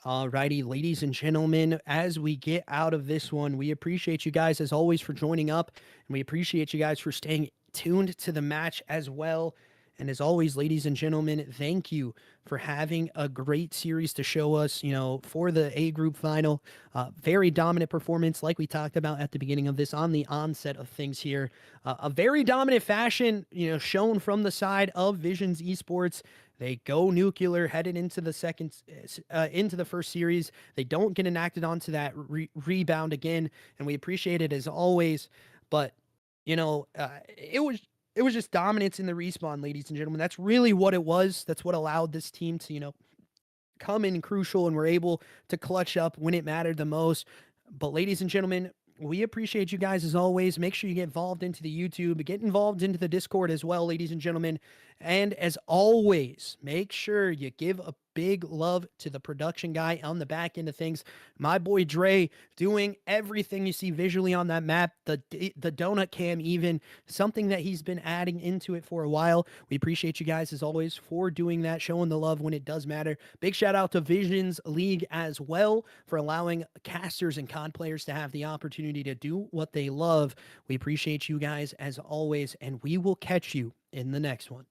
Alrighty, ladies and gentlemen, as we get out of this one, we appreciate you guys as always for joining up, and we appreciate you guys for staying tuned to the match as well. And as always, ladies and gentlemen, thank you for having a great series to show us, for the A group final. Very dominant performance, like we talked about at the beginning of this on the onset of things here. A very dominant fashion, shown from the side of Visions Esports. They go nuclear headed into the into the first series. They don't get enacted onto that rebound again, and we appreciate it as always. But it was just dominance in the respawn, ladies and gentlemen. That's really what it was. That's what allowed this team to come in crucial, and were able to clutch up when it mattered the most. But ladies and gentlemen, we appreciate you guys as always. Make sure you get involved into the YouTube, get involved into the Discord as well, ladies and gentlemen. And as always, make sure you give a big love to the production guy on the back end of things. My boy Dre doing everything you see visually on that map, the donut cam even, something that he's been adding into it for a while. We appreciate you guys as always for doing that, showing the love when it does matter. Big shout out to Visions League as well for allowing casters and COD players to have the opportunity to do what they love. We appreciate you guys as always, and we will catch you in the next one.